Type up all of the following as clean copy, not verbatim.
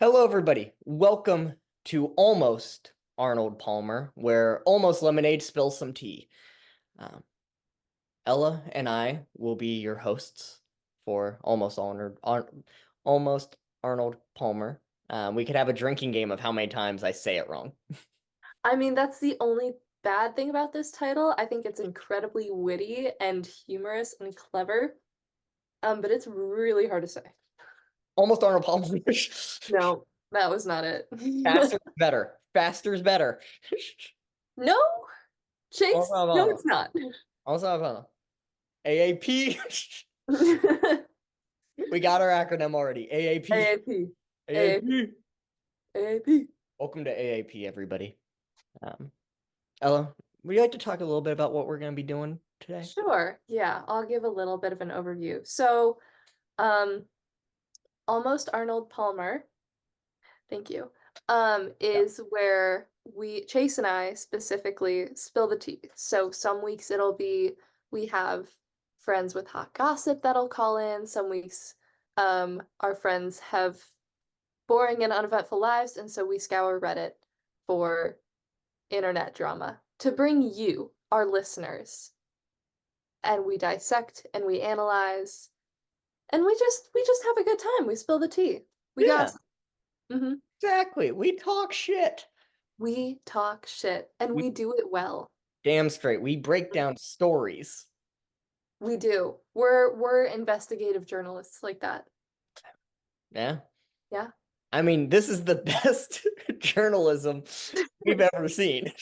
Hello, everybody. Welcome to Almost Arnold Palmer, where Almost Lemonade spills some tea. Um, Ella and I will be your hosts for Almost Arnold Palmer. We could have a drinking game of how many times I say it wrong. I mean, that's the only bad thing about this title. I think it's incredibly witty and humorous and clever. But it's really hard to say. Almost Arnold Palmer. No, that was not it. Faster is better. Faster is better. No, Almost Chase? Arnold No, Palmer. it's not. Almost Arnold Palmer. AAP. We got our acronym already. AAP. AAP. AAP. AAP. AAP. Welcome to AAP, everybody. Um, Ella, would you like to talk a little bit about what we're going to be doing today? Sure. Yeah, I'll give a little bit of an overview. Um, Almost Arnold Palmer, thank you, Yeah. is where Chase and I specifically spill the tea. So some weeks it'll be we have friends with hot gossip that'll call in. Some weeks, our friends have boring and uneventful lives, and so we scour Reddit for internet drama to bring you, our listeners, and we dissect and we analyze and we just have a good time. We spill the tea. We Yeah, gossip. hmm exactly. We talk shit. We talk shit and We we do it well. damn straight. We break down stories. We do. We're investigative journalists like that. Yeah. Yeah. I mean, this is the best journalism we've ever seen.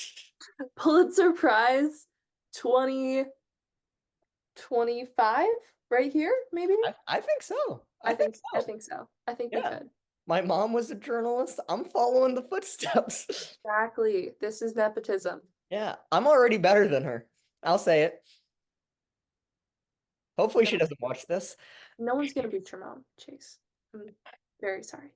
Pulitzer Prize 2025 right here, maybe? I think so. I I think think I so. think so. I think we Yeah. could. My mom was a journalist. I'm following the footsteps. Exactly. This is nepotism. Yeah, I'm already better than her. I'll say it. Hopefully she No, doesn't watch this. no one's gonna beat your mom, Chase. I'm very sorry.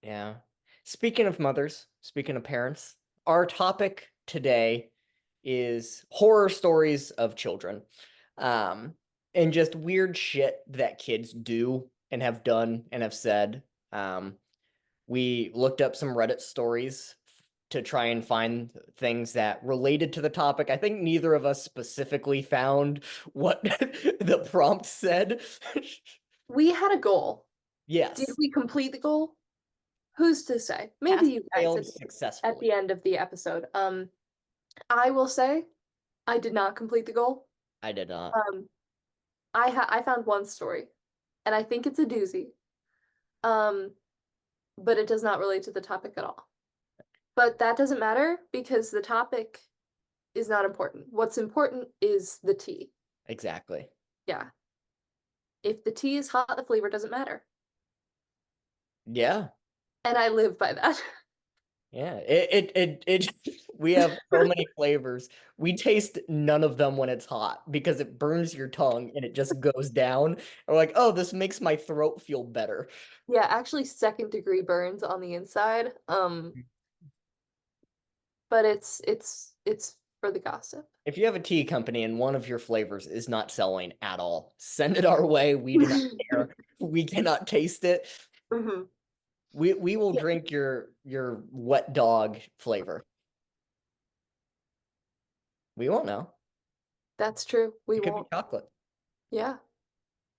Yeah. Speaking of mothers, speaking of parents, our topic today is horror stories of children. Um, and just weird shit that kids do and have done and have said. We looked up some Reddit stories to try and find things that related to the topic. I think neither of us specifically found what the prompt said. We had a goal. Did Yes, we complete the goal? Who's to say? Maybe passed you guys failed at successfully. the end of the episode. I will say I did not complete the goal. I did not. Um, I found one story, and I think it's a doozy. Um, but it does not relate to the topic at all. But that doesn't matter because the topic is not important. What's important is the tea. Exactly. Yeah. If the tea is hot, the flavor doesn't matter. Yeah. And I live by that. Yeah. We have so many flavors. We taste none of them when it's hot because it burns your tongue and it just goes down. And we're like, oh, this makes my throat feel better. Yeah, actually second degree burns on the inside. But it's for the gossip. If you have a tea company and one of your flavors is not selling at all, send it our way. We do not care. We cannot taste it. hmm We will Yeah, drink your wet dog flavor. We won't know. that's true. We It could be won't. chocolate. Yeah.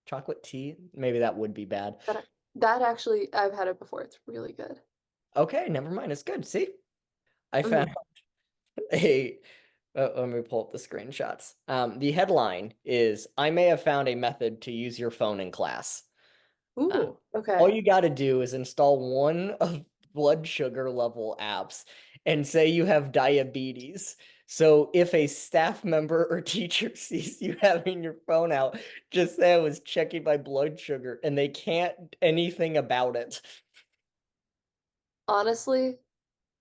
Chocolate tea. Maybe that would be bad. That actually I've had it before. It's really good. Okay, never mind. It's good. See, I hmm found a. Let me pull up the screenshots. The headline is I may have found a method to use your phone in class. Uh, Ooh, all okay. you got to do is install one of blood sugar level apps and say you have diabetes. So if a staff member or teacher sees you having your phone out, just say I was checking my blood sugar and they can't anything about it. Honestly,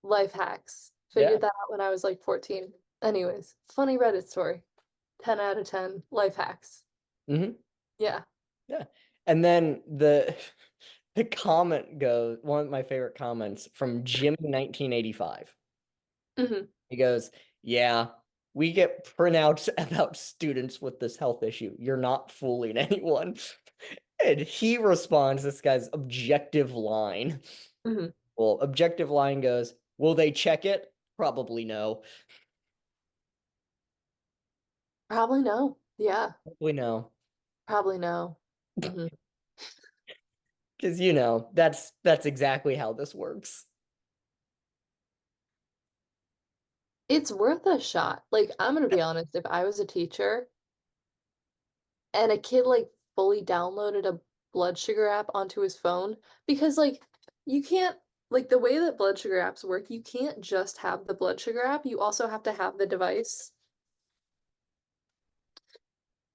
life hacks. Yeah. Figured that out when I was like 14. Anyways, funny Reddit story. 10 out of 10 life hacks. hmm Yeah. Yeah. And then the comment goes, one of my favorite comments from Jimmy 1985. hmm He goes, "Yeah, we get printouts about students with this health issue. You're not fooling anyone." And he responds, this guy's objective line. Mhm. Well, objective line goes, will they check it? Probably no. Probably no. Yeah, Probably no. probably no. Because that's exactly how this works. It's worth a shot. Like, I'm gonna be honest, if I was a teacher and a kid like fully downloaded a blood sugar app onto his phone, because like you can't like the way that blood sugar apps work, you can't just have the blood sugar app, you also have to have the device.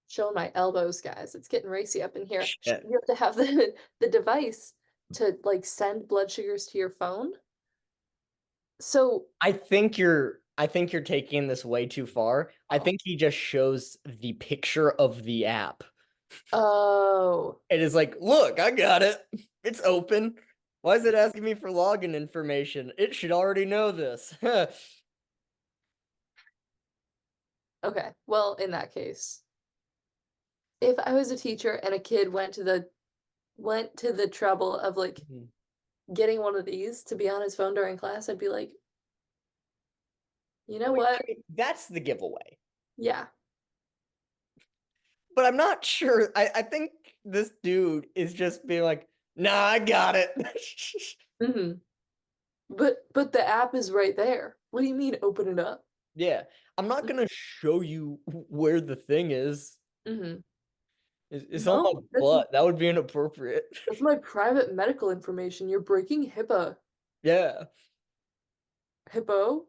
Showing my elbows, guys. It's getting racy up in here. Shit. You have to have the device to like send blood sugars to your phone. So, I think you're taking this way too far. I oh, think he just shows the picture of the app. oh, It is like, look, I got it. It's open. Why is it asking me for login information? It should already know this. okay. Well, in that case, if I was a teacher and a kid went to the trouble of like Mhm. getting one of these to be on his phone during class, I'd be like, you know Wait, I what? mean, that's the giveaway. Yeah. But I'm not sure. I think this dude is just being like, nah, I got it. hmm But the app is right there. What do you mean open it up? Yeah. I'm not gonna show you where the thing is. hmm It's on my No, butt. That would be inappropriate. that's my private medical information. You're breaking HIPAA. Yeah. Hippo?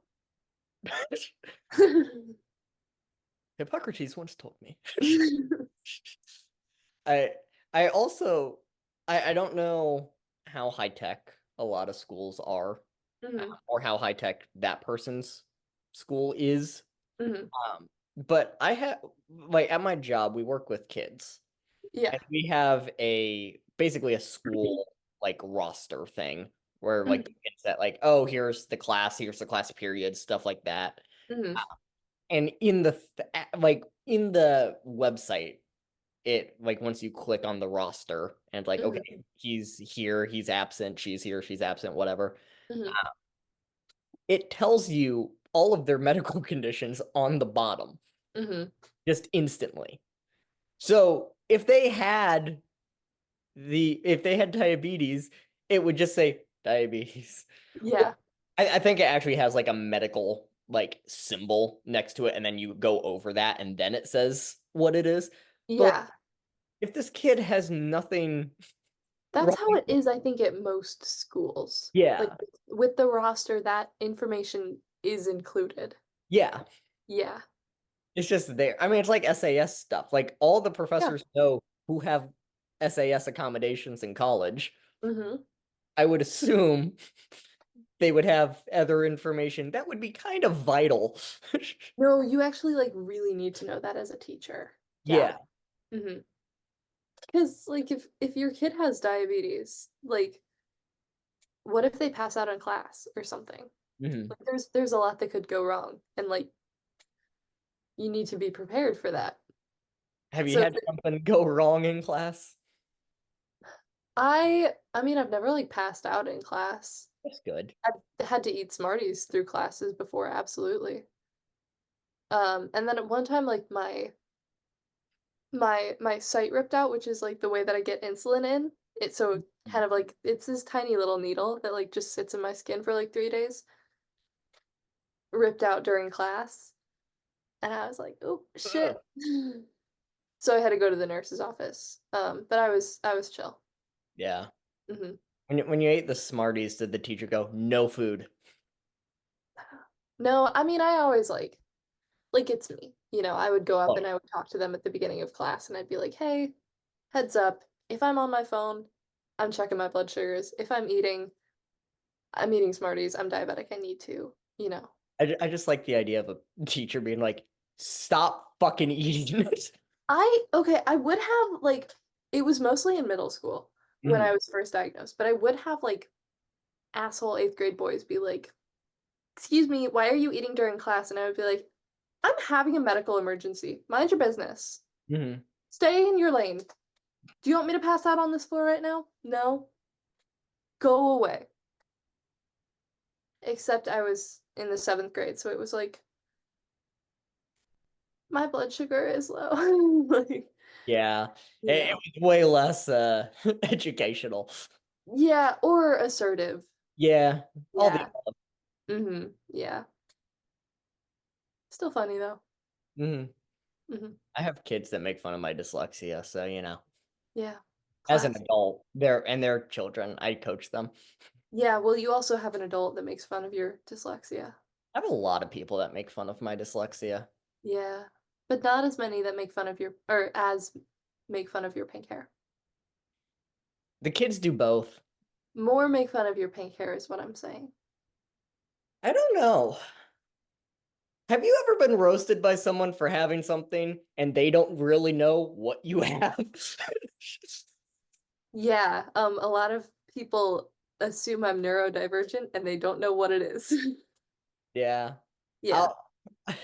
Hippocrates once told me. I I also I don't know how high tech a lot of schools are, hmm or how high tech that person's school is. hmm But I have like at my job we work with kids, Yeah. and we have a basically a school like roster thing where like the hmm kids that like, oh, here's the class period, stuff like that. hmm And in the like in the website, it like once you click on the roster and like, hmm okay, he's here, he's absent, she's here, she's absent, whatever. hmm It tells you all of their medical conditions on the bottom hmm just instantly. So if they had diabetes, it would just say diabetes. Or Yeah. I think it actually has like a medical like symbol next to it, and then you go over that, and then it says what it is. But like, Yeah. if this kid has nothing That's wrong, how it is, I think, at most schools. Like yeah, with the roster, that information is included. yeah, Yeah. it's just there. I mean, it's like SAS stuff. Like all the Yeah. professors know who have SAS accommodations in college. hmm I would assume they would have other information that would be kind of vital. No, you actually like really need to know that as a teacher. Yeah. Yeah. hmm Because like if your kid has diabetes, like what if they pass out in class or something? Mhm. Like there's a lot that could go wrong, and like you need to be prepared for that. Have you So had something go wrong in class? I mean I've never like passed out in class. That's good. I've had to eat Smarties through classes before, absolutely. And then at one time like my site ripped out, which is like the way that I get insulin in. It's so kind of like it's this tiny little needle that like just sits in my skin for like 3 days, ripped out during class. And I was like, oh Ugh. shit. So I had to go to the nurse's office. But I was chill. Yeah. hmm When you ate the Smarties, did the teacher go, no food? No, I mean I always like it's me. I would go up Oh, and I would talk to them at the beginning of class and I'd be like, hey, heads up, if I'm on my phone, I'm checking my blood sugars. If I'm eating Smarties, I'm diabetic, I need to. I just like the idea of a teacher being like, stop fucking eating it. Okay, I would have like it was mostly in middle school when Mhm. I was first diagnosed, but I would have like asshole eighth grade boys be like, excuse me, why are you eating during class? And I would be like, I'm having a medical emergency. Mind your business. Mhm. Stay in your lane. Do you want me to pass out on this floor right now? No? Go away. Except I was in the seventh grade, so it was like, my blood sugar is low. Like, Yeah, it yeah. was way less educational. Yeah, or assertive. Yeah, all the Yeah. Yeah. Still funny though. mhm. hmm I have kids that make fun of my dyslexia, so Yeah. as an Classic. adult, they're children. I coach them. Yeah, well, you also have an adult that makes fun of your dyslexia. I have a lot of people that make fun of my dyslexia. Yeah. But not as many that make fun of your, or as make fun of your pink hair. The kids do both. More make fun of your pink hair is what I'm saying. I don't know. Have you ever been roasted by someone for having something and they don't really know what you have? Yeah, a lot of people assume I'm neurodivergent and they don't know what it is. Yeah. Yeah. I'll,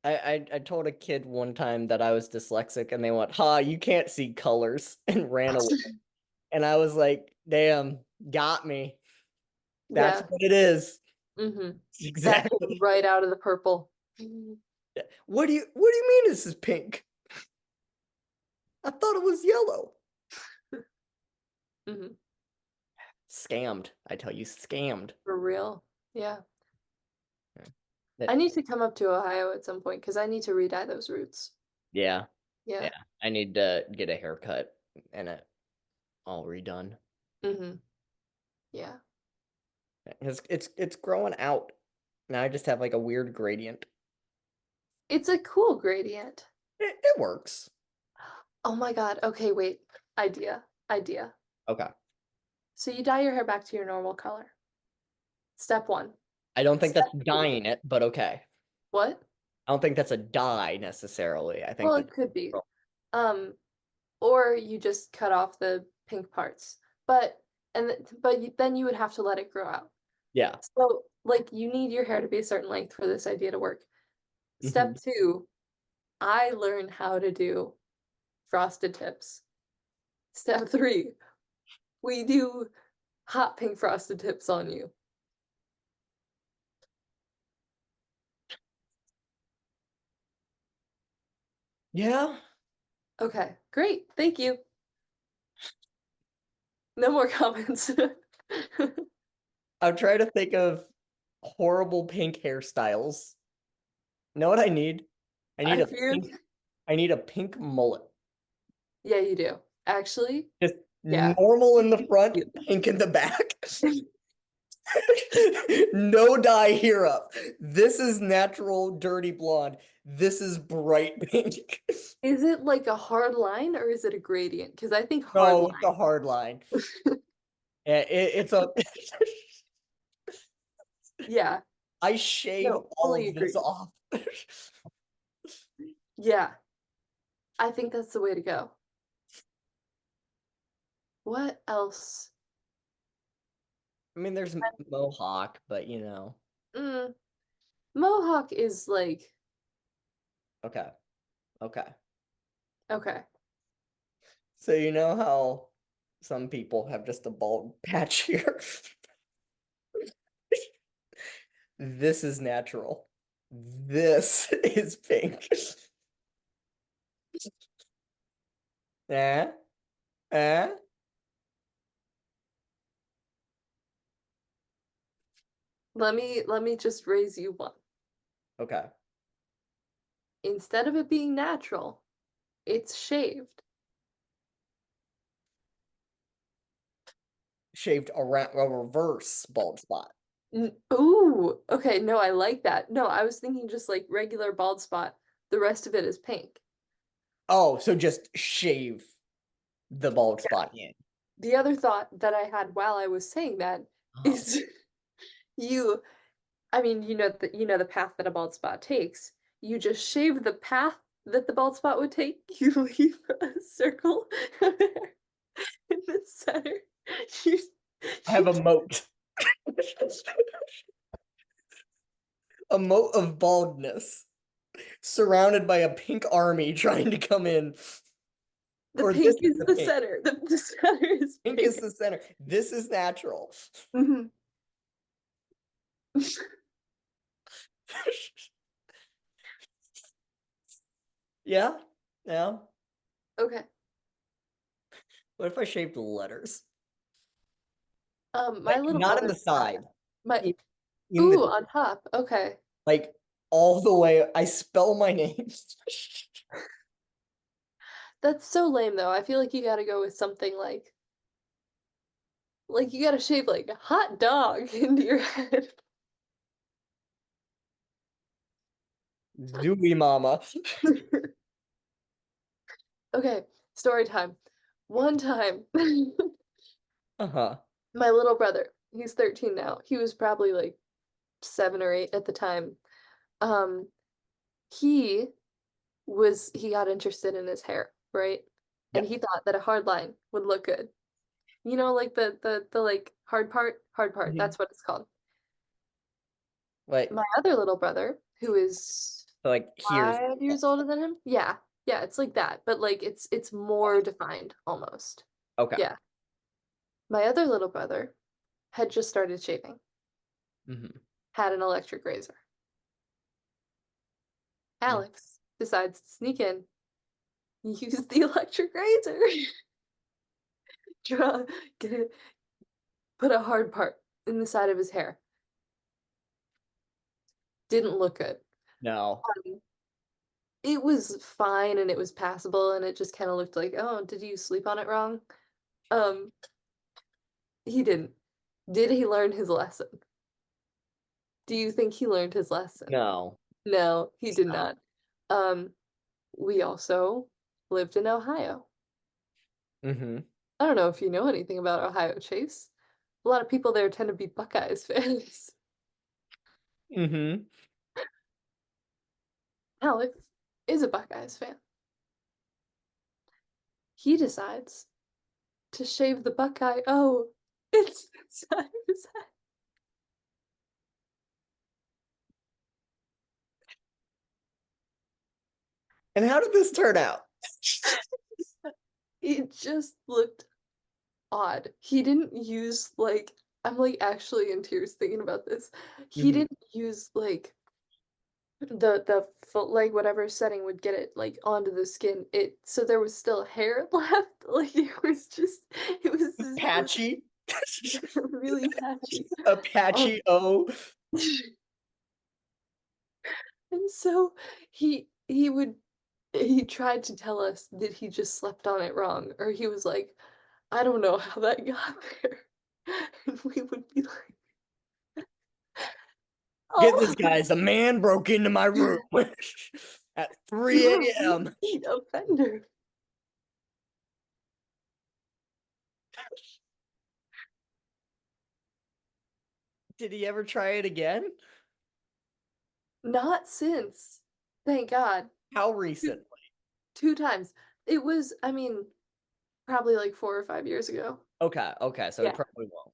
I told a kid one time that I was dyslexic and they went, "Ha, you can't see colors," and ran away. And I was like, "Damn, got me. That's Yeah. what it is." Mm-hmm. That came Exactly. right out of the purple. What do you mean this is pink? I thought it was yellow. hmm Scammed. I tell you, scammed. For real. Yeah. I That need to come up to Ohio at some point because I need to re-dye those roots. yeah. Yeah. Yeah. I need to get a haircut and it all redone. hmm Yeah. It's growing out. Now I just have like a weird gradient. It's a cool gradient. It works. Oh my God. Okay, wait. Idea. Idea. Okay. So you dye your hair back to your normal color. Step one. I don't think Step that's two. dyeing it, but okay. What? I don't think that's a dye necessarily. I think Well, that it could be. Um, or you just cut off the pink parts. But then you would have to let it grow out. yeah. So, like, you need your hair to be a certain length for this idea to work. Hmm. Step two, I learned how to do frosted tips. Step three, we do hot pink frosted tips on you. Yeah. Okay, great. Thank you. No more comments. I'm trying to think of horrible pink hairstyles. Know what I need? I need I a fear, pink I need a pink mullet. yeah, you do. Actually, Just yeah. normal in the front, pink in the back. No dye here up. This is natural dirty blonde. This is bright pink. Is it like a hard line or is it a gradient? Because I think hard No, it's a line. hard line. Yeah, it's a. Yeah, I shave no, all fully of this agree. off. Yeah, I think that's the way to go. What else? I mean, there's mohawk, but Mm, Mohawk is like, okay, okay. okay. So you know how some people have just a bald patch here. This is natural. This is pink. Eh? Eh? Let me just raise you one. Okay. Instead of it being natural, it's shaved. Shaved around a reverse bald spot. Ooh, okay, no, I like that. No, I was thinking just like regular bald spot. The rest of it is pink. Oh, so just shave the bald Yeah. spot in. The other thought that I had while I was saying that Oh. is you, I mean, you know the path that a bald spot takes. You just shave the path that the bald spot would take. You leave a circle in the center. You, I have you a moat. A moat of baldness, surrounded by a pink army trying to come in. The Or this pink is is the the pink. center. The center is Pink is pink. the center. This is natural. Mhm. Yeah. Yeah. Okay. What if I shaped letters? My Like little not in brother, the side. my In, in the ooh, on top. Okay. like all the way. I spell my names. That's so lame though. I feel like you gotta go with something like you gotta shave like a hot dog into your head. Zooey mama. Okay, story time. One time, Uh-huh. my little brother, he's 13 now. He was probably like 7 or 8 at the time. Um, he he got interested in his hair, right? And Yeah. he thought that a hard line would look good. You know, like the like hard part, Mhm. that's what it's called. Like My other little brother, who is like here's 5 years older than him, yeah, yeah, it's like that, but like it's more defined almost. okay. Yeah. My other little brother had just started shaving, Hmm. had an electric razor. Yeah. Alex decides to sneak in, use the electric razor, draw, get it, put a hard part in the side of his hair. Didn't look good. No. Um, it was fine and it was passable and it just kind of looked like, oh, did you sleep on it wrong? Um, he didn't. Did he learn his lesson? Do you think he learned his lesson? No. No, he did No. not. Um, we also lived in Ohio. Hmm. I don't know if you know anything about Ohio, Chase. A lot of people there tend to be Buckeyes fans. Hmm. Alex is a Buckeyes fan. He decides to shave the Buckeye. Oh, it's inside his head. And how did this turn out? It just looked odd. He didn't use like I'm like actually in tears thinking about this. He Hmm. didn't use like the full like whatever setting would get it like onto the skin. It so there was still hair left. Like it was Patchy. really patchy. Um, Apache O. and so he tried to tell us that he just slept on it wrong, or he was like, I don't know how that got there. And we would be like, Get this, oh, guys. A man broke into my room at you're a 3 a.m. repeat offender. Did he ever try it again? Not since. Thank God. How Two, recent? 2 times. It was, I mean, probably like 4 or 5 years ago. Okay, okay, so he Yeah. probably won't.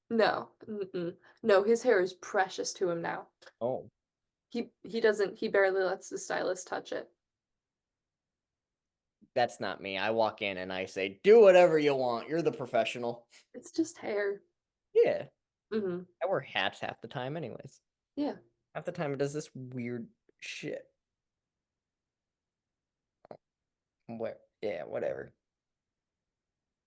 No. Mm-mm. No, his hair is precious to him now. Oh, He barely lets the stylist touch it. that's not me. I walk in and I say, "Do whatever you want. You're the professional." It's just hair. Yeah, Hmm. I wear hats half the time, anyways. Yeah. Half the time it does this weird shit. Where, yeah, whatever.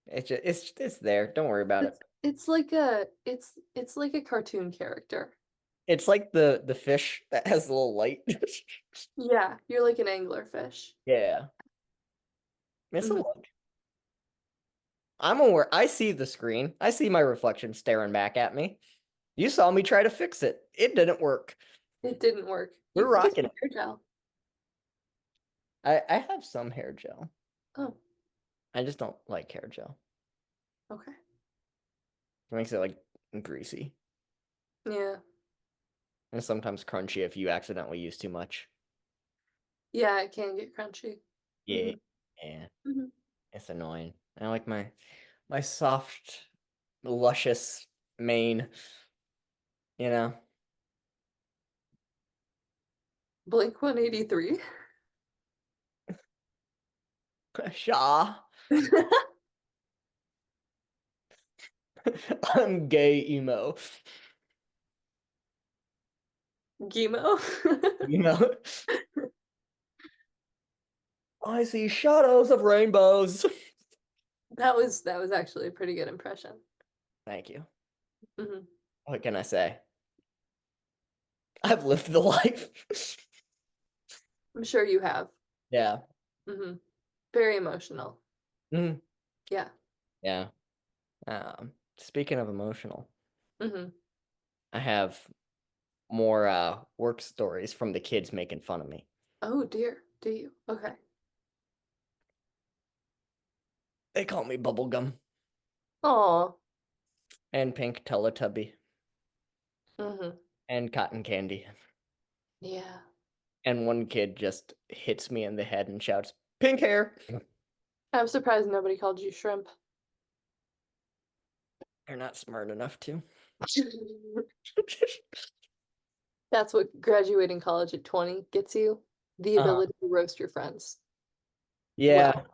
It's there. Don't worry about it. It's like a cartoon character. It's like the fish that has a little light. Yeah, you're like an anglerfish. Yeah, it's a Hmm. look. I'm aware. I see the screen. I see my reflection staring back at me. You saw me try to fix it. It didn't work. It didn't work. We're You could get rocking some it. hair gel. I have some hair gel. Oh, I just don't like hair gel. okay. It makes it like greasy Yeah. and sometimes crunchy if you accidentally use too much. Yeah, it can get crunchy. Yeah, Hmm. yeah, Hmm. it's annoying. I like my soft, luscious mane. You know, Blink 183. Shaw. I'm gay emo. Gimo. You know, I see shadows of rainbows. That was actually a pretty good impression. Thank you. Hmm. What can I say? I've lived the life. I'm sure you have. Yeah. Hmm. Very emotional. Mhm. Yeah. Yeah. Speaking of emotional, Hmm. I have more work stories from the kids making fun of me. Oh dear. Do you? Okay. They call me bubblegum Oh. and pink Teletubby Hmm. and cotton candy. Yeah. And one kid just hits me in the head and shouts, "Pink hair!" I'm surprised nobody called you shrimp. They're not smart enough to. That's what graduating college at 20 gets you. The Uh-huh. ability to roast your friends. Yeah. Well,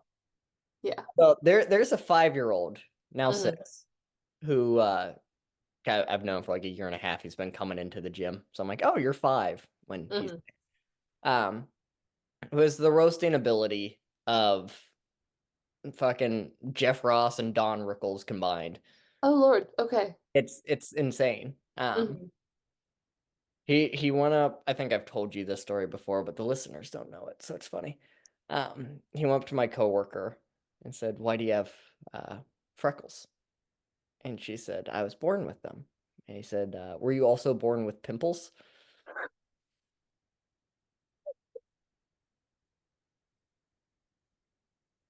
yeah. Well, there's a 5-year-old, now Hmm. 6, who I've known for like a year and a half. He's been coming into the gym. So I'm like, "Oh, you're 5," when he's Hmm. um who has the roasting ability of fucking Jeff Ross and Don Rickles combined. Oh Lord. Okay. It's insane. Hmm. He went up, I think I've told you this story before, but the listeners don't know it, so it's funny. He went up to my coworker and said, "Why do you have freckles?" And she said, "I was born with them." And he said, "Were you also born with pimples?"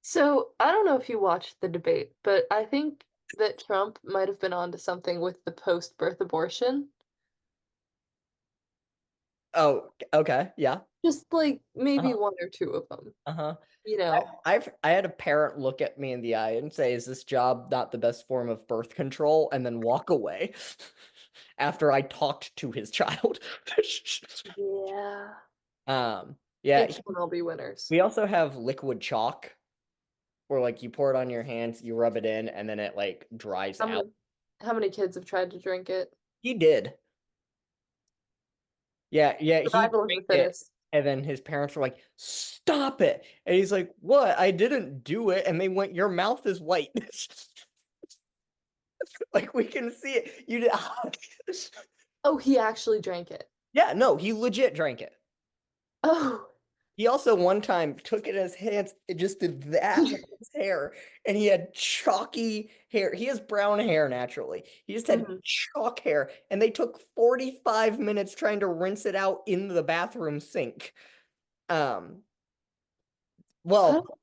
So I don't know if you watched the debate, but I think that Trump might have been onto something with the post-birth abortion. Oh, okay, yeah. Just like maybe Uh-huh. one or two of them, Uh-huh. you know. I had a parent look at me in the eye and say, "Is this job not the best form of birth control?" and then walk away after I talked to his child. Yeah. Yeah, It can all be winners. we also have liquid chalk where like you pour it on your hands, you rub it in, and then it like dries How out. many how many kids have tried to drink it? He did. Yeah, he Survival of the drank it, fittest. and then his parents were like, "Stop it!" And he's like, "What? I didn't do it." And they went, "Your mouth is white." Like we can see it. You did. Oh, he actually drank it. Yeah, no, he legit drank it. Oh. He also one time took it in his hands and just did that with his hair, and he had chalky hair. He has brown hair naturally. He just had Mhm. chalk hair, and they took 45 minutes trying to rinse it out in the bathroom sink. Um, How well,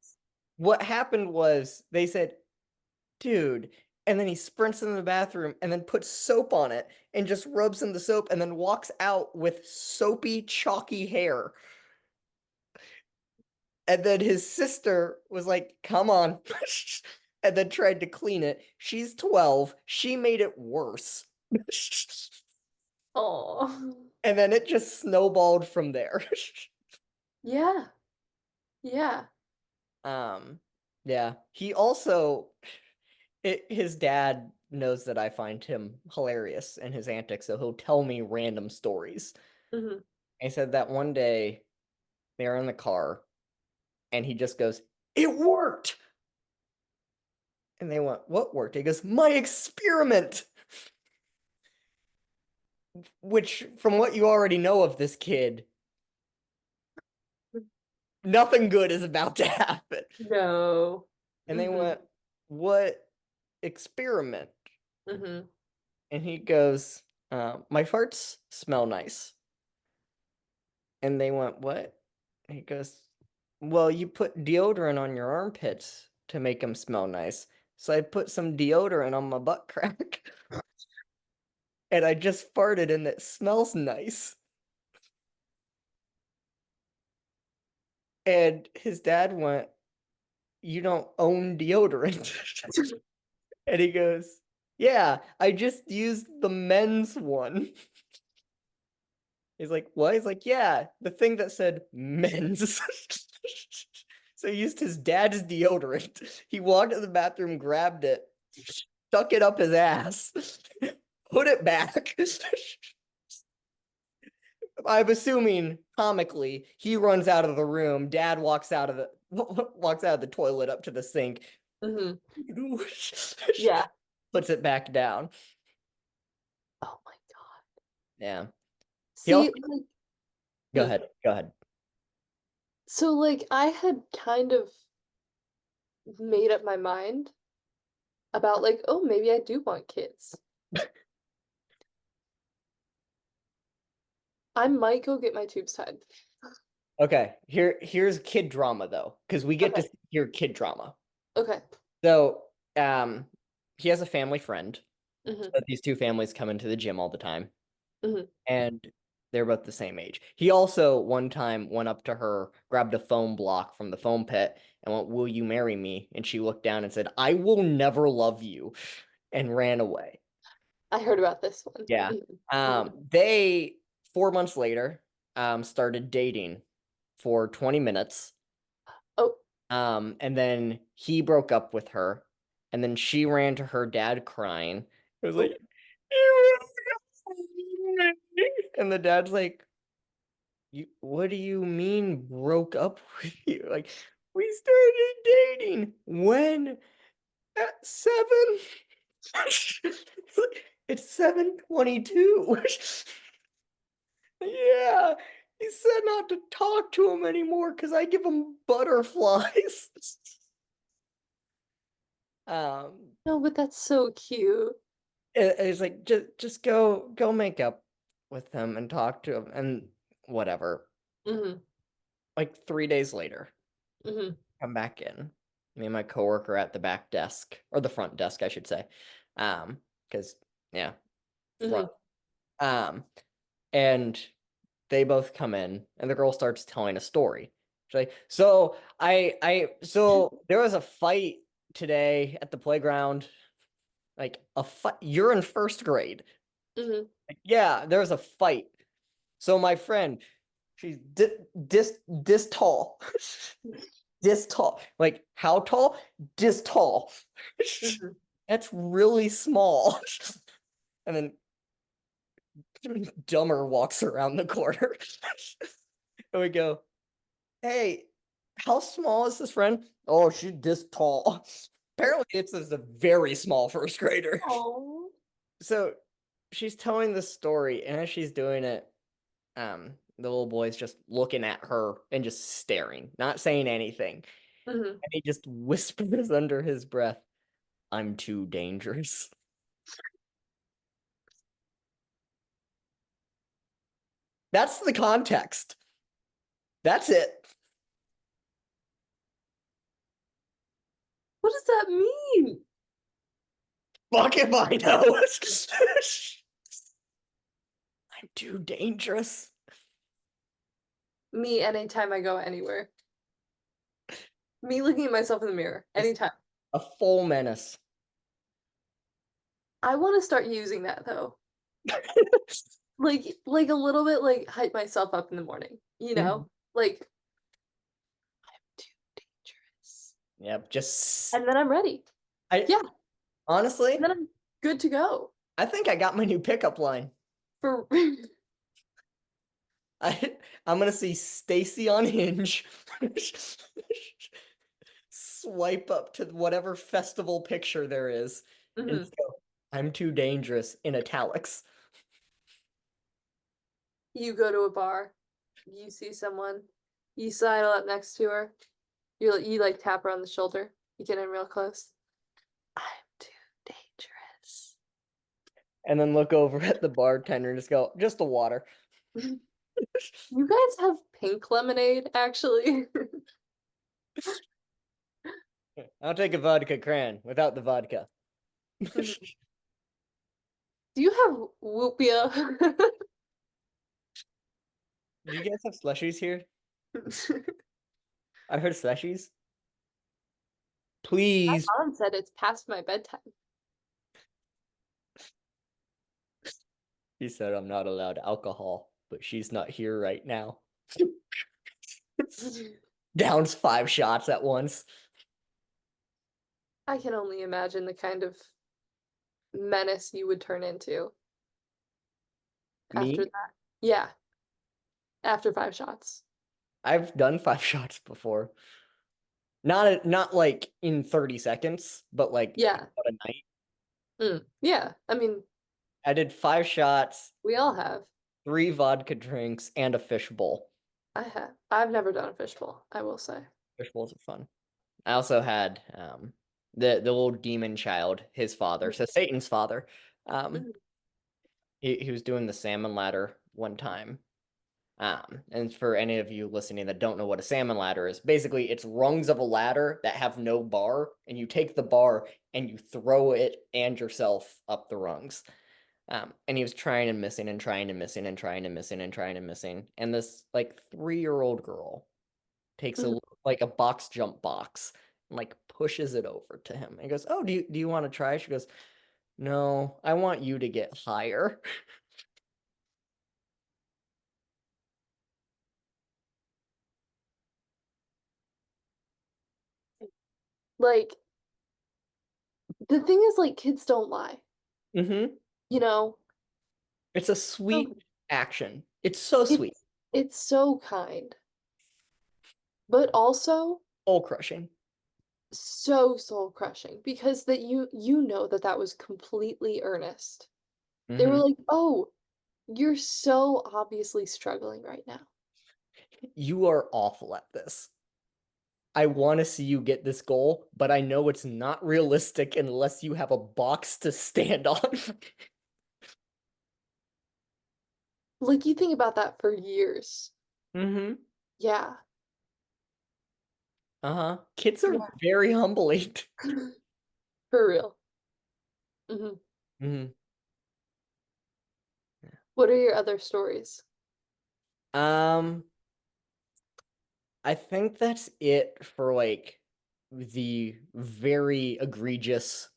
what happened was they said, "Dude," and then he sprints into the bathroom and then puts soap on it and just rubs in the soap and then walks out with soapy, chalky hair. And then his sister was like, "Come on." And then tried to clean it. She's 12. She made it worse. Oh. And then it just snowballed from there. Yeah. Yeah. Um, yeah. He also his dad knows that I find him hilarious and his antics, so he'll tell me random stories. Hmm. He said that one day they were in the car and he just goes, "It worked." And they went, "What worked?" He goes, "My experiment." Which, from what you already know of this kid, nothing good is about to happen. No. And they Hmm. went, "What experiment?" Hmm. And he goes, "My farts smell nice." And they went, "What?" And he goes, "Well, you put deodorant on your armpits to make them smell nice. So I put some deodorant on my butt crack and I just farted and it smells nice." And his dad went, "You don't own deodorant." And he goes, "Yeah, I just used the men's one." He's like, "What?" He's like, "Yeah, the thing that said men's." So he used his dad's deodorant. He walked to the bathroom, grabbed it, stuck it up his ass, put it back. I'm assuming comically, he runs out of the room. Dad walks out of the toilet up to the sink, Hmm. Yeah. puts it back down. Oh my God. Yeah. He also See, like, go hmm. ahead. Go ahead. So like I had kind of made up my mind about like, oh, maybe I do want kids. I might go get my tubes tied. Okay. Here's kid drama though, because we get Okay. to hear kid drama. Okay. So, he has a family friend. Hmm. So these two families come into the gym all the time, Hmm. and they're both the same age. He also one time went up to her, grabbed a foam block from the foam pit, and went, "Will you marry me?" And she looked down and said, "I will never love you," and ran away. I heard about this one. Yeah. Hmm. They 4 months later, started dating for 20 minutes. Oh, And then he broke up with her, and then she ran to her dad crying. It was oh, like, and the dad's like, what do you mean broke up with you? Like, we started dating when? At 7? It's 7:22. Yeah. He said not to talk to him anymore because I give him butterflies. Um, no, but that's so cute. it's like just go make up with him and talk to him and whatever. Hmm. Like 3 days later, Hmm. come back in. Me and my coworker at the back desk or the front desk, I should say. Because yeah, front. Hmm. Um, and they both come in, and the girl starts telling a story. She's like, so there was a fight today at the playground. Like a fight. You're in first grade. Hmm. Yeah, there was a fight. So my friend, she's this tall. This tall. Like how tall? This tall. Hmm. That's really small. And then Dumber walks around the corner. And we go, "Hey, how small is this friend?" "Oh, she's this tall." Apparently, it's a very small first grader. Oh. So she's telling the story, and as she's doing it, the little boy's just looking at her and just staring, not saying anything. Hmm. And he just whispers under his breath, "I'm too dangerous." That's the context. That's it. What does that mean? Fuck if I know. I'm too dangerous. Me anytime I go anywhere. Me looking at myself in the mirror Just anytime. a full menace. I want to start using that though. Like a little bit like hype myself up in the morning, you Mhm. know? Like I'm too dangerous. Yep, just And then I'm ready. I Yeah, and honestly, then I'm good to go. I think I got my new pickup line. For I'm gonna see Stacy on Hinge. Swipe up to whatever festival picture there is and Mhm. just go, "I'm too dangerous" in italics. You go to a bar, you see someone, you sidle up next to her, you like tap her on the shoulder, you get in real close. I'm too dangerous. And then look over at the bartender and just go, "Just the water." You guys have pink lemonade, actually. I'll take a vodka cran without the vodka. Mhm. Do you have whoopia? Do you guys have slushies here? I heard slushies. Please. Mom said it's past my bedtime. She said I'm not allowed alcohol, but she's not here right now. Downs 5 shots at once. I can only imagine the kind of menace you would turn into after Me, that. Yeah, after 5 shots. I've done 5 shots before. Not like in 30 seconds, but like Yeah. throughout a night. Yeah. I mean, I did 5 shots, we all have. 3 vodka drinks, and a fishbowl. I have. I've never done a fishbowl, I will say. Fishbowls are fun. I also had the little demon child, his father, so Satan's father. Um, Mhm. he was doing the salmon ladder one time. And for any of you listening that don't know what a salmon ladder is, basically it's rungs of a ladder that have no bar, and you take the bar and you throw it and yourself up the rungs. And he was trying and missing and trying and missing and trying and missing and trying and missing. And this like 3-year-old girl takes Mhm. a like a box jump box and like pushes it over to him and goes, "Oh, do you want to try?" She goes, "No, I want you to get higher." Like, the thing is, like, kids don't lie, Mm-hmm. you know? It's a So sweet action. It's so sweet. it's so kind, but also Soul crushing. so soul crushing because that you know that that was completely earnest. They were Mm-hmm. like, "Oh, you're so obviously struggling right now." You are awful at this. I want to see you get this goal, but I know it's not realistic unless you have a box to stand on. Like, you think about that for years. Mm-hmm. Yeah. Uh-huh. Kids are Yeah. very humbling. For real. Mhm. Mm-hmm. What are your other stories? Um, I think that's it for like the very egregious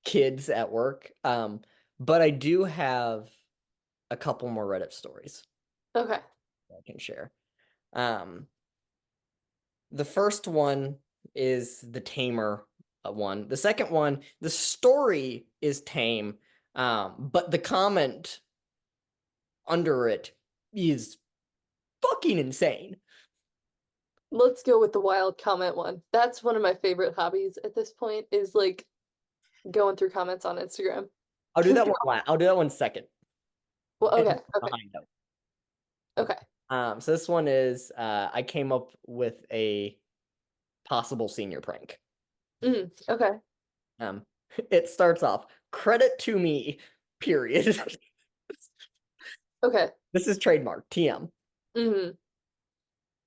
kids at work. But I do have a couple more Reddit stories Okay. I can share. Um, the first one is the tamer one. The second one, the story is tame, but the comment under it is fucking insane. Let's go with the wild comment one. That's one of my favorite hobbies at this point is like going through comments on Instagram. I'll do Cause that one I'll do that one second. well, And okay, okay, behind them. okay. So this one is I came up with a possible senior prank. Okay, Um, it starts off, credit to me, period. okay. This is trademark, TM. Mm,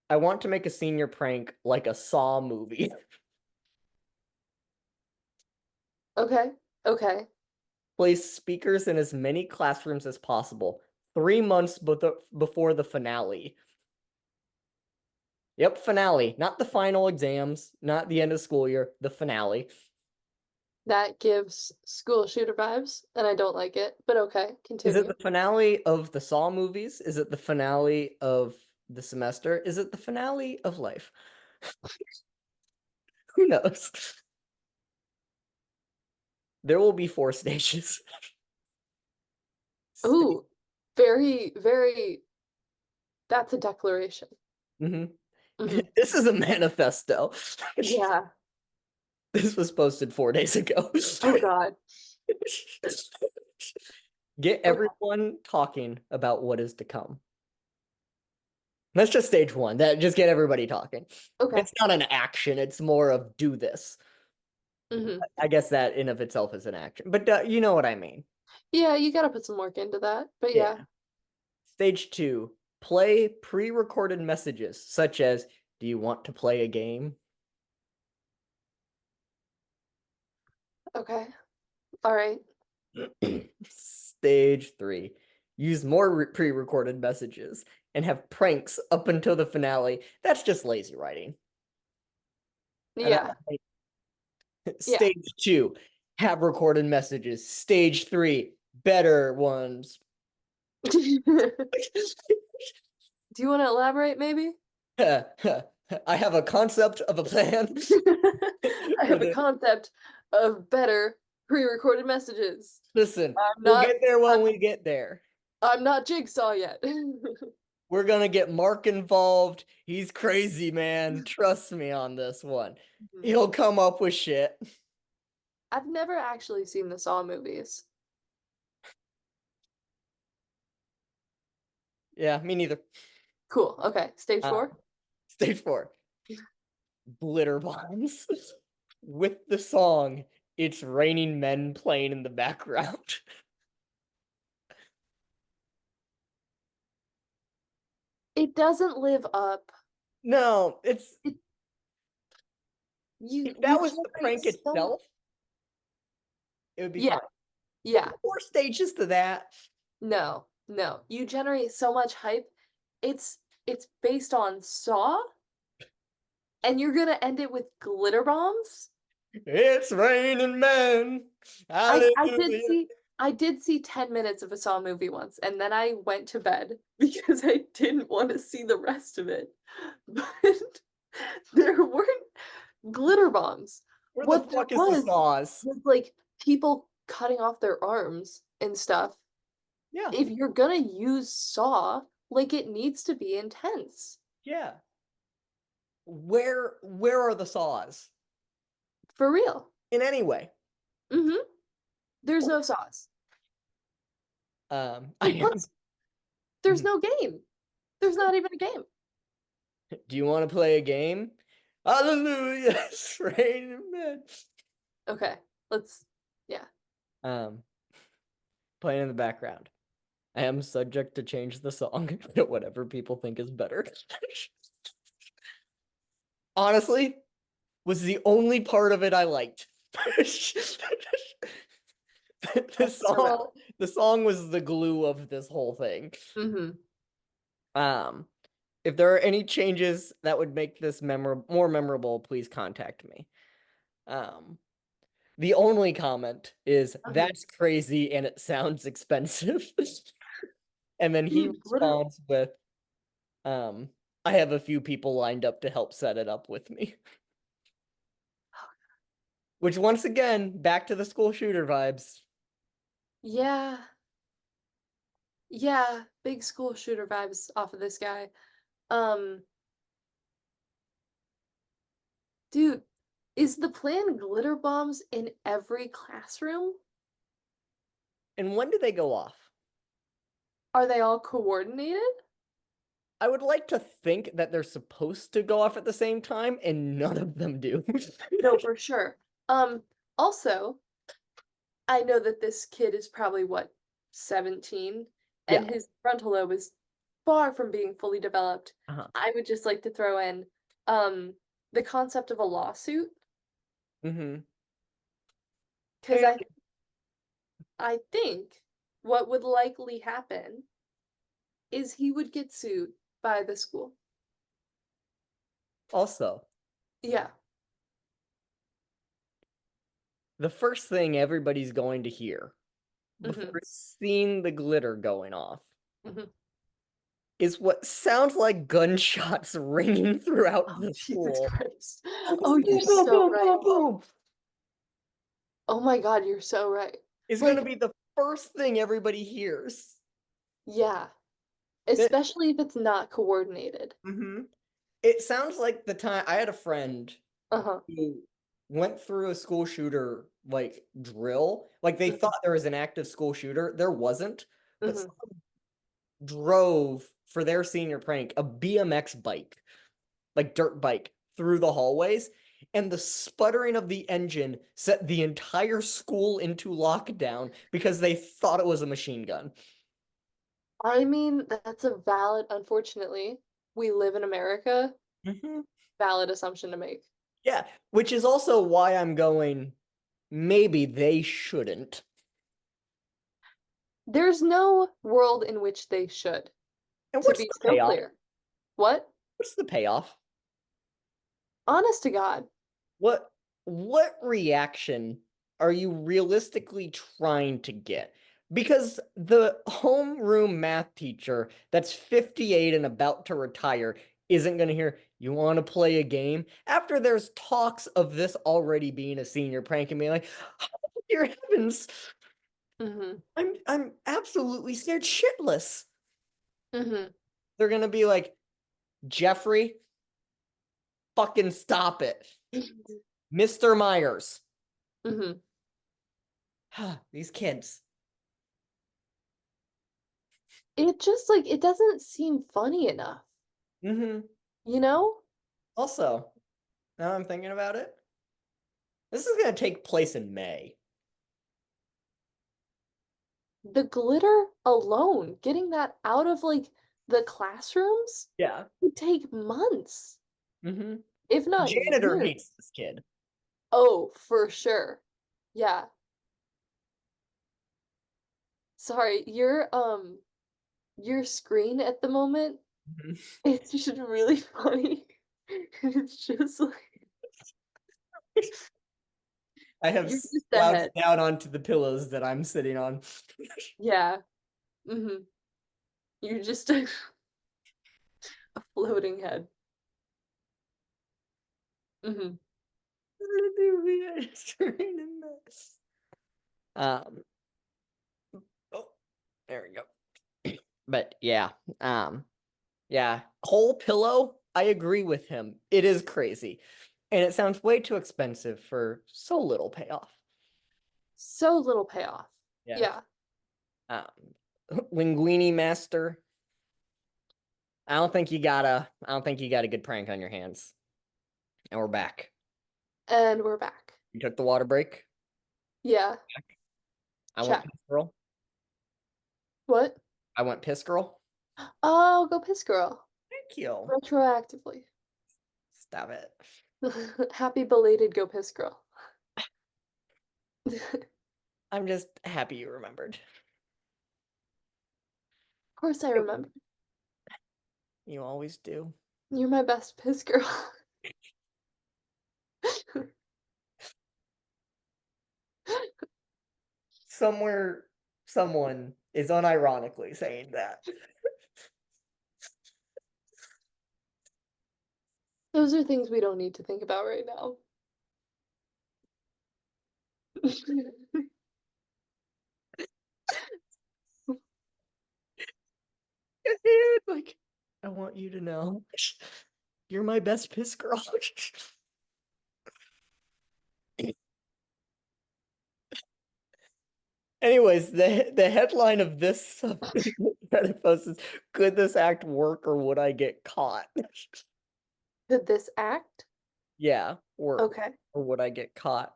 I want to make a senior prank like a Saw movie. okay, okay. Place speakers in as many classrooms as possible, 3 months before the finale. Yep, finale. Not the final exams, not the end of school year, the finale. That gives school shooter vibes, and I don't like it, but okay, Is it continue. the finale of the Saw movies? Is it the finale of the semester? Is it the finale of life? Who knows? There will be 4 stages. Ooh, very, very, that's a declaration. Mhm. Hmm. This is a manifesto. Yeah. This was posted 4 days ago. Oh God. Get Okay, everyone talking about what is to come. That's just stage one. That just get everybody talking. okay. It's not an action, it's more of do this. Hmm. I guess that in of itself is an action. But you know what I mean. Yeah, you gotta put some work into that, but yeah. Yeah. Stage two, play pre-recorded messages such as, do you want to play a game? Okay. All right. Stage three, use more pre-recorded messages and have pranks up until the finale. That's just lazy writing. And Yeah. Yeah. stage two, have recorded messages. Stage three, better ones. Do you want to elaborate maybe? I have a concept of a plan I for have a this. concept of better pre-recorded messages. Listen, I'm we'll not get there when I'm we get there. I'm not Jigsaw yet. We're gonna get Mark involved. He's crazy, man. Trust me on this one. Mhm. He'll come up with shit. I've never actually seen the Saw movies. Yeah, me neither. Cool. Okay. Stage Uh, 4. stage 4. Glitter bombs. With the song It's Raining Men playing in the background. It doesn't live up. No, it's It, if you that was the generate prank so itself, it would be yeah, fine. yeah. Four stages to that. No, no. You generate so much hype. It's based on Saw, and you're gonna end it with glitter bombs? It's raining men. I Hallelujah. I did see 10 minutes of a Saw movie once, and then I went to bed because I didn't want to see the rest of it. But there weren't glitter bombs. Where the What there fuck is the saws? was like people cutting off their arms and stuff. Yeah, If you're gonna use Saw, like it needs to be intense. yeah. Where are the saws? For real. In any way. Mm-hmm. There's no saws. I am. Plus, there's no game. There's not even a game. Do you want to play a game? Hallelujah, it's raining men. Okay, let's, yeah. Um, Playing in the background. I am subject to change the song to whatever people think is better. Honestly, was the only part of it I liked. the That's so song, valid. the song was the glue of this whole thing. Mm-hmm. Um, if there are any changes that would make this more memorable, please contact me. Um, the only comment is Uh-huh. that's crazy and it sounds expensive. And then he Dude, glitter. responds with, um, I have a few people lined up to help set it up with me. Which once again, back to the school shooter vibes. Yeah. Yeah. Big school shooter vibes off of this guy. Um, dude, is the plan glitter bombs in every classroom? And when do they go off? Are they all coordinated? I would like to think that they're supposed to go off at the same time, and none of them do. No, for sure. Also, I know that this kid is probably what, 17, and Yeah. his frontal lobe is far from being fully developed. Uh-huh. I would just like to throw in the concept of a lawsuit Mm-hmm. because I think what would likely happen is he would get sued by the school. Also, Yeah. the first thing everybody's going to hear Hmm. before seeing the glitter going off Hmm. is what sounds like gunshots ringing throughout Oh, the Jesus school. Christ. Boom, Oh, you're boom, so boom, right. boom, boom. Oh my God, you're so right. Is going to Like, be the first thing everybody hears. yeah, That especially if it's not coordinated. It sounds like the time I had a friend Uh-huh. who went through a school shooter like drill. Like they Hmm. thought there was an active school shooter. There wasn't, but Hmm. someone drove for their senior prank a BMX bike, like dirt bike, through the hallways. And the sputtering of the engine set the entire school into lockdown because they thought it was a machine gun. I mean, that's a valid, unfortunately, we live in America, Mhm. valid assumption to make. Yeah, which is also why I'm going, maybe they shouldn't. There's no world in which they should, And to what's be the so payoff? clear. What? What's the payoff? Honest to God. What what reaction are you realistically trying to get? Because the homeroom math teacher that's 58 and about to retire isn't going to hear, you want to play a game? After there's talks of this already being a senior prank and being like, oh, dear heavens, Mm-hmm. I'm absolutely scared shitless. Mm-hmm. They're going to be like, Jeffrey, fucking stop it. Mr. Myers. Mm-hmm. These kids. It just like it doesn't seem funny enough, Hmm. you know? Also, now I'm thinking about it, this is going to take place in May. The glitter alone, getting that out of like the classrooms Yeah. would take months, Hmm. if not Janitor years. hates this kid. Oh, for sure. Yeah. Sorry, your screen at the moment, Mhm. it's just really funny. It's just like I have you're just slouched ahead. down onto the pillows that I'm sitting on. Yeah. Mm-hmm. You're just a floating head. Mm-hmm. Um, oh, there we go. But yeah, um, yeah, whole pillow. I agree with him. It is crazy, and it sounds way too expensive for so little payoff. So little payoff. Yeah. Yeah. Um, Linguini Master. I don't think you got a good prank on your hands. And we're back. And we're back. You took the water break. Yeah. I went Check. piss girl. What? I went piss girl. Oh, go piss girl. Thank you. Retroactively. Stop it. Happy belated go piss girl. Of I'm just happy you remembered. course I remember. You always do. You're my best piss girl. Somewhere, someone is unironically saying that. Those are things we don't need to think about right now. Like, I want you to know you're my best piss girl. Anyways, the headline of this Reddit post is, could this act work or would I get caught? Could this act? Yeah, work Okay. or would I get caught?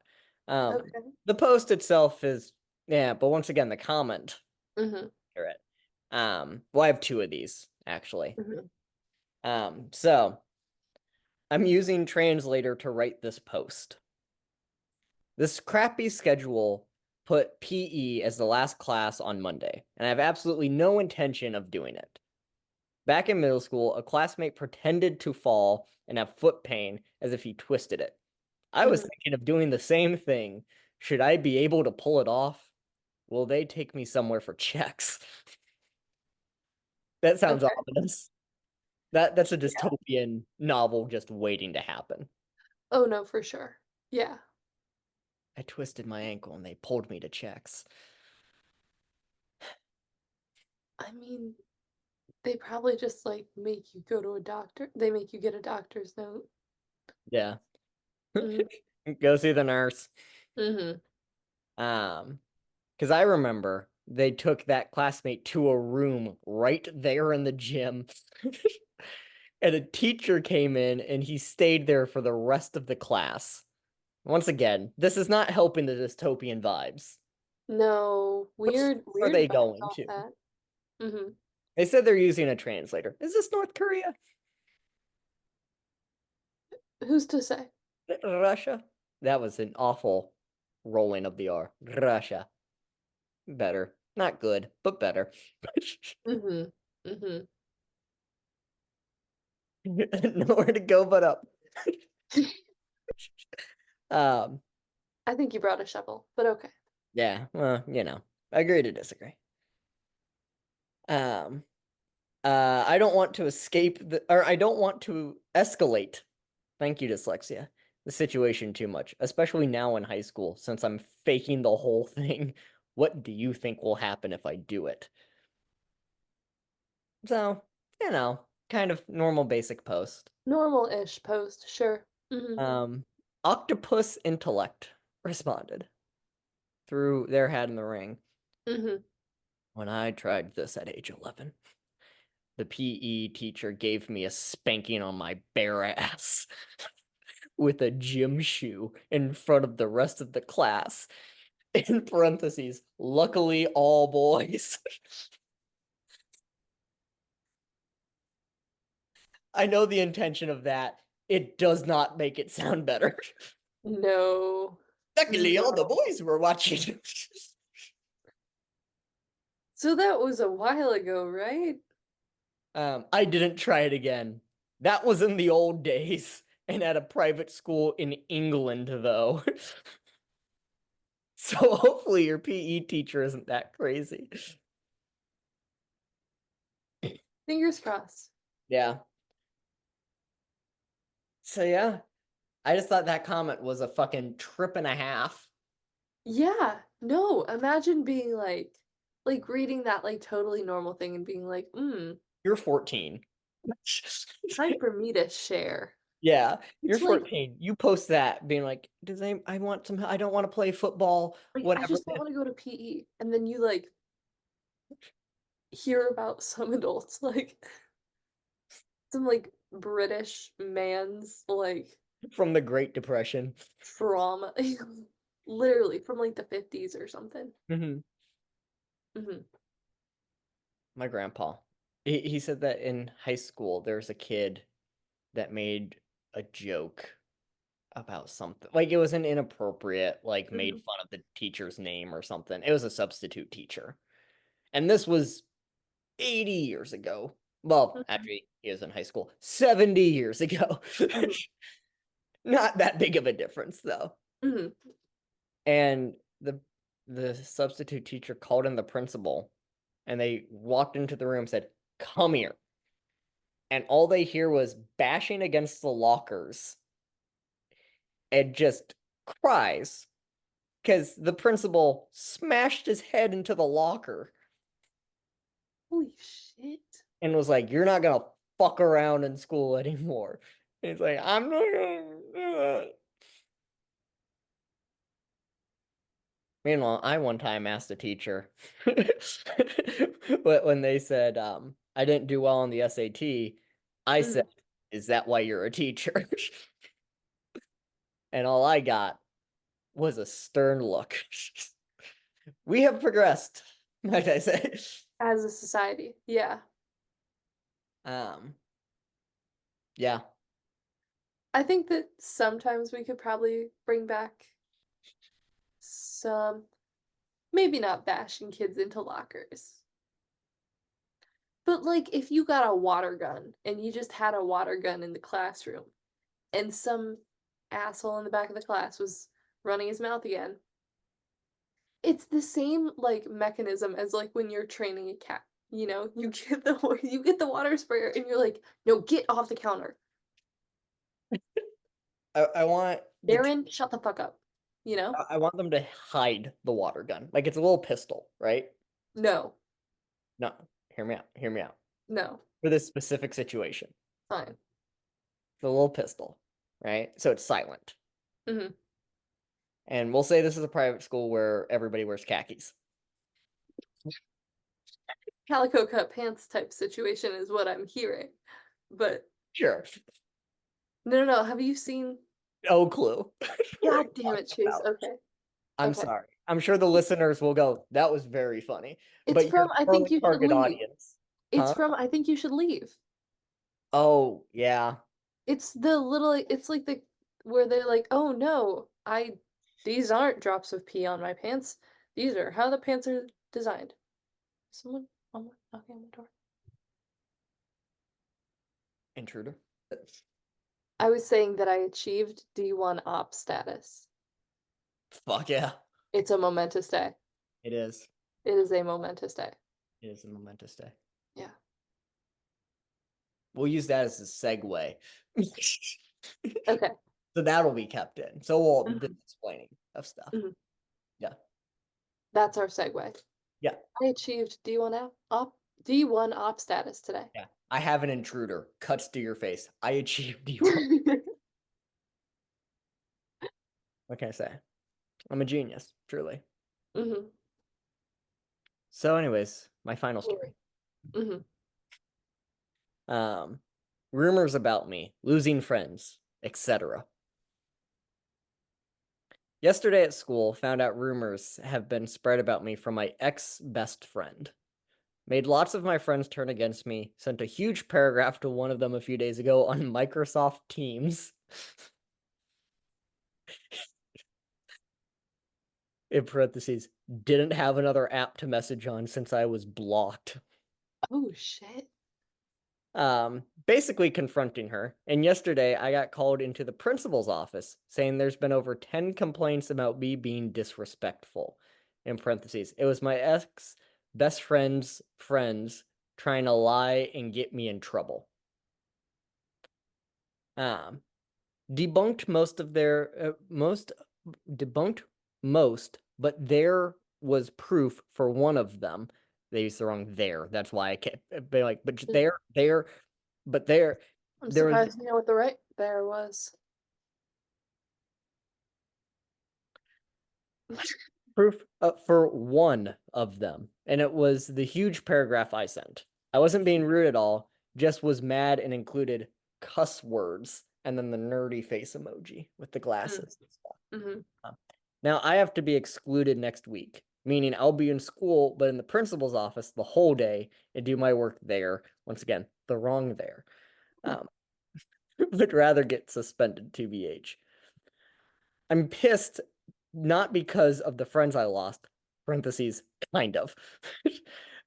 Um, Okay. the post itself is, yeah, but once again, the comment. Mm-hmm. Accurate. Well, I have two of these actually. Mm-hmm. So I'm using Translator to write this post. This crappy schedule put PE as the last class on Monday, and I have absolutely no intention of doing it. Back in middle school, a classmate pretended to fall and have foot pain as if he twisted it. I was Mm-hmm. thinking of doing the same thing. Should I be able to pull it off? Will they take me somewhere for checks? That sounds Okay. ominous. That's a Yeah. dystopian novel just waiting to happen. Oh no, for sure. Yeah. I twisted my ankle and they pulled me to checks. I mean, they probably just like make you go to a doctor. They make you get a doctor's note. Yeah. Mm-hmm. Go see the nurse. Mm-hmm. Um, because I remember they took that classmate to a room right there in the gym. And a teacher came in and he stayed there for the rest of the class. Once again, this is not helping the dystopian vibes. No, What weird, are weird they vibes going off to? that. Mm-hmm. They said they're using a translator. Is this North Korea? Who's to say? Russia? That was an awful rolling of the R. Russia. Better. Not good, but better. Mm-hmm. Mm-hmm. Nowhere to go but up. Um, I think you brought a shovel, but okay. yeah, well, you know, agree to disagree. Um, I don't want to escape or I don't want to escalate. Thank you, dyslexia. The situation too much, especially now in high school, since I'm faking the whole thing. What do you think will happen if I do it? So, kind of normal basic post. Normal-ish post, sure. Mm-hmm. Um, Octopus Intellect responded through their hat in the ring. Mm-hmm. When I tried this at age 11, the PE teacher gave me a spanking on my bare ass with a gym shoe in front of the rest of the class. In parentheses, luckily all boys. I know the intention of that. It does not make it sound better. No. Luckily, all the No. boys were watching. So that was a while ago, right? I didn't try it again. That was in the old days and at a private school in England, though. So hopefully your PE teacher isn't that crazy. Fingers crossed. Yeah. So yeah, I just thought that comment was a fucking trip and a half. Yeah. No, imagine being like reading that like totally normal thing and being like, You're 14. time for me to share. Yeah, you're It's like 14. You post that being like, does any, I want some, I don't want to play football, I whatever. just don't want to go to PE. And then you like hear about some adults, like some like British man's like From the Great Depression. trauma, literally from like the 50s or something. Hmm. Hmm. My grandpa. He said that in high school there's a kid that made a joke about something. Like it was an inappropriate, like made Hmm. fun of the teacher's name or something. It was a substitute teacher. And this was 80 years ago. Well, Hmm. actually, he was in high school 70 years ago. Hmm. Not that big of a difference though. Hmm. And the substitute teacher called in the principal and they walked into the room and said, "Come here." And all they hear was bashing against the lockers and just cries because the principal smashed his head into the locker Holy shit. and was like, "You're not gonna fuck around in school anymore." And he's like, "I'm not gonna do that." Meanwhile, I one time asked a teacher when they said I didn't do well on the SAT, I said, Hmm. "Is that why you're a teacher?" And all I got was a stern look. We have progressed, might I say. As a society. Yeah. Um, yeah, I think that sometimes we could probably bring back some, maybe not bashing kids into lockers. But like if you got a water gun and you just had a water gun in the classroom and some asshole in the back of the class was running his mouth again, it's the same like mechanism as like when you're training a cat. You know, you get the water sprayer and you're like, no, get off the counter. I want Aaron, shut the fuck up. You know? I want them to hide the water gun. Like it's a little pistol, right? No, No, hear me out. Hear me out. no, For this specific situation, fine. the little pistol, right? So it's silent. Hmm. And we'll say this is a private school where everybody wears khakis. Calico cut pants type situation is what I'm hearing. But Sure. no, no, no. Have you seen? No clue what God I'm damn it, talking Chase. about. Okay, I'm okay. sorry. I'm sure the listeners will go, that was very funny. It's But your from I think early you should target leave. audience. It's Huh? from I think you should leave. Oh, yeah. It's the little. It's like the where they're like, oh no, I these aren't drops of pee on my pants. These are how the pants are designed. Someone, knocking on my door. Intruder. I was saying that I achieved D1 op status. Fuck yeah. It's a momentous day. It is. It is a momentous day. It is a momentous day. Yeah. We'll use that as a segue. Okay. So that'll be kept in. So we'll this Mhm, explaining of stuff. mhm. Yeah. That's our segue. Yeah. I achieved D1 op status today. Yeah. I have an intruder. Cuts to your face. I achieved D1. What can I say? I'm a genius, truly. hmm So, anyways, my final story. hmm Um, rumors about me, losing friends, etc. Yesterday at school, found out rumors have been spread about me from my ex best friend. Made lots of my friends turn against me, sent a huge paragraph to one of them a few days ago on Microsoft Teams. In parentheses, didn't have another app to message on since I was blocked. Oh shit. Basically confronting her. And yesterday I got called into the principal's office saying there's been over 10 complaints about me being disrespectful. In parentheses, it was my ex best friend's friends trying to lie and get me in trouble. Um, debunked most of their most debunked most, but there was proof for one of them. They used the wrong there. That's why I can't be like, but Mm. there, but I'm there was surprised you know what the right there was. proof for one of them, and it was the huge paragraph I sent. I wasn't being rude at all, just was mad and included cuss words and then the nerdy face emoji with the glasses and stuff. Mm-hmm. Now I have to be excluded next week, meaning I'll be in school, but in the principal's office the whole day and do my work there. Once again, the wrong there. Um, would rather get suspended, TBH. I'm pissed not because of the friends I lost, parentheses, kind of,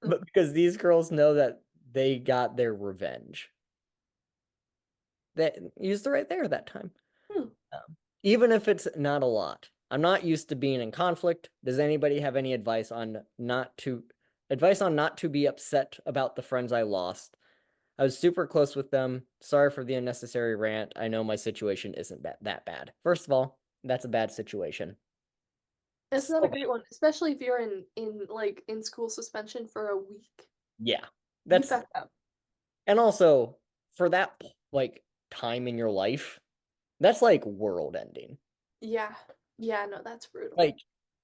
but because these girls know that they got their revenge. That used the right there that time. Hmm. Even if it's not a lot. I'm not used to being in conflict. Does anybody have any advice on not to be upset about the friends I lost? I was super close with them. Sorry for the unnecessary rant. I know my situation isn't that bad. First of all, that's a bad situation. It's not a So great one, especially if you're in like in school suspension for a week. yeah, You that's fucked up. and also for that like time in your life, that's like world ending. Yeah. Yeah, no, that's brutal. Like,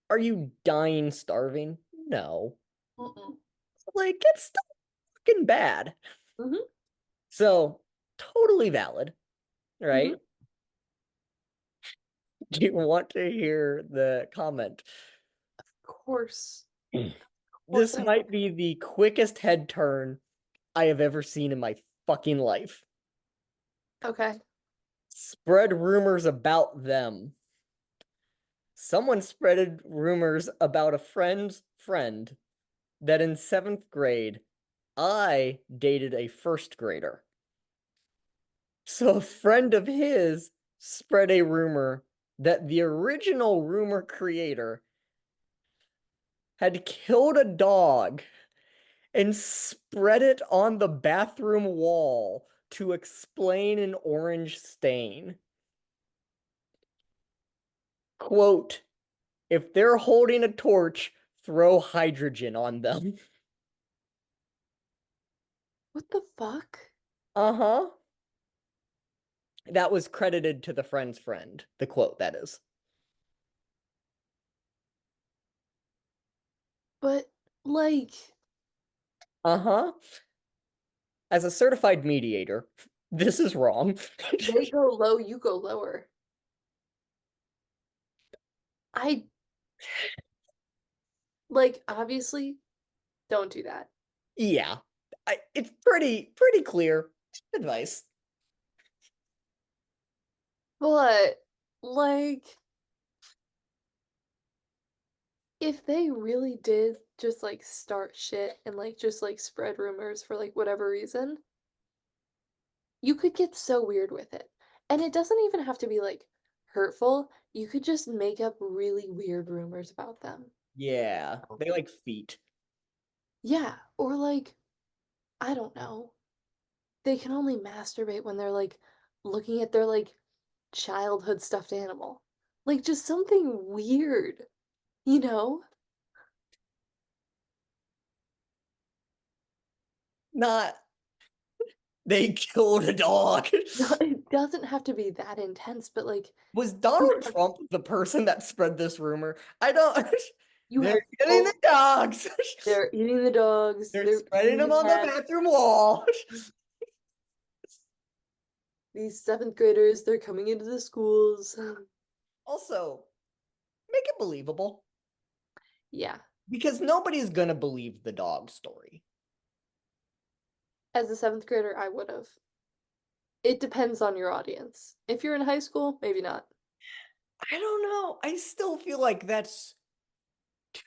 are you dying starving? No. Mm-mm. Like, it's still fucking bad. Mm-hmm. So, totally valid, Mm-hmm. right? Do you want to hear the comment? Of course. Of course This I might be the quickest head turn I have ever seen in my fucking life. okay. Spread rumors about them. Someone spreaded rumors about a friend's friend that in seventh grade, I dated a first grader. So a friend of his spread a rumor that the original rumor creator had killed a dog and spread it on the bathroom wall to explain an orange stain. Quote, if they're holding a torch, throw hydrogen on them. What the fuck? Uh-huh. That was credited to the friend's friend. The quote, that is. But like Uh-huh. As a certified mediator, this is wrong. they go low, you go lower. I like obviously don't do that. Yeah. It's pretty clear advice. But like if they really did just like start shit and like just like spread rumors for like whatever reason, you could get so weird with it. And it doesn't even have to be like hurtful. You could just make up really weird rumors about them. Yeah. They like feet. Yeah, or like I don't know. they can only masturbate when they're like looking at their like childhood stuffed animal. Like just something weird, you know? Not they killed a dog. No, it doesn't have to be that intense, but like Was you Donald have Trump the person that spread this rumor? I don't. you They're have getting the full dogs. they're eating the dogs, They're they're spreading eating them the on the cat. bathroom wall. These seventh graders, they're coming into the schools. Also, make it believable Yeah. because nobody's gonna believe the dog story. As a seventh grader, I would have. It depends on your audience. If you're in high school, maybe not. I don't know. I still feel like that's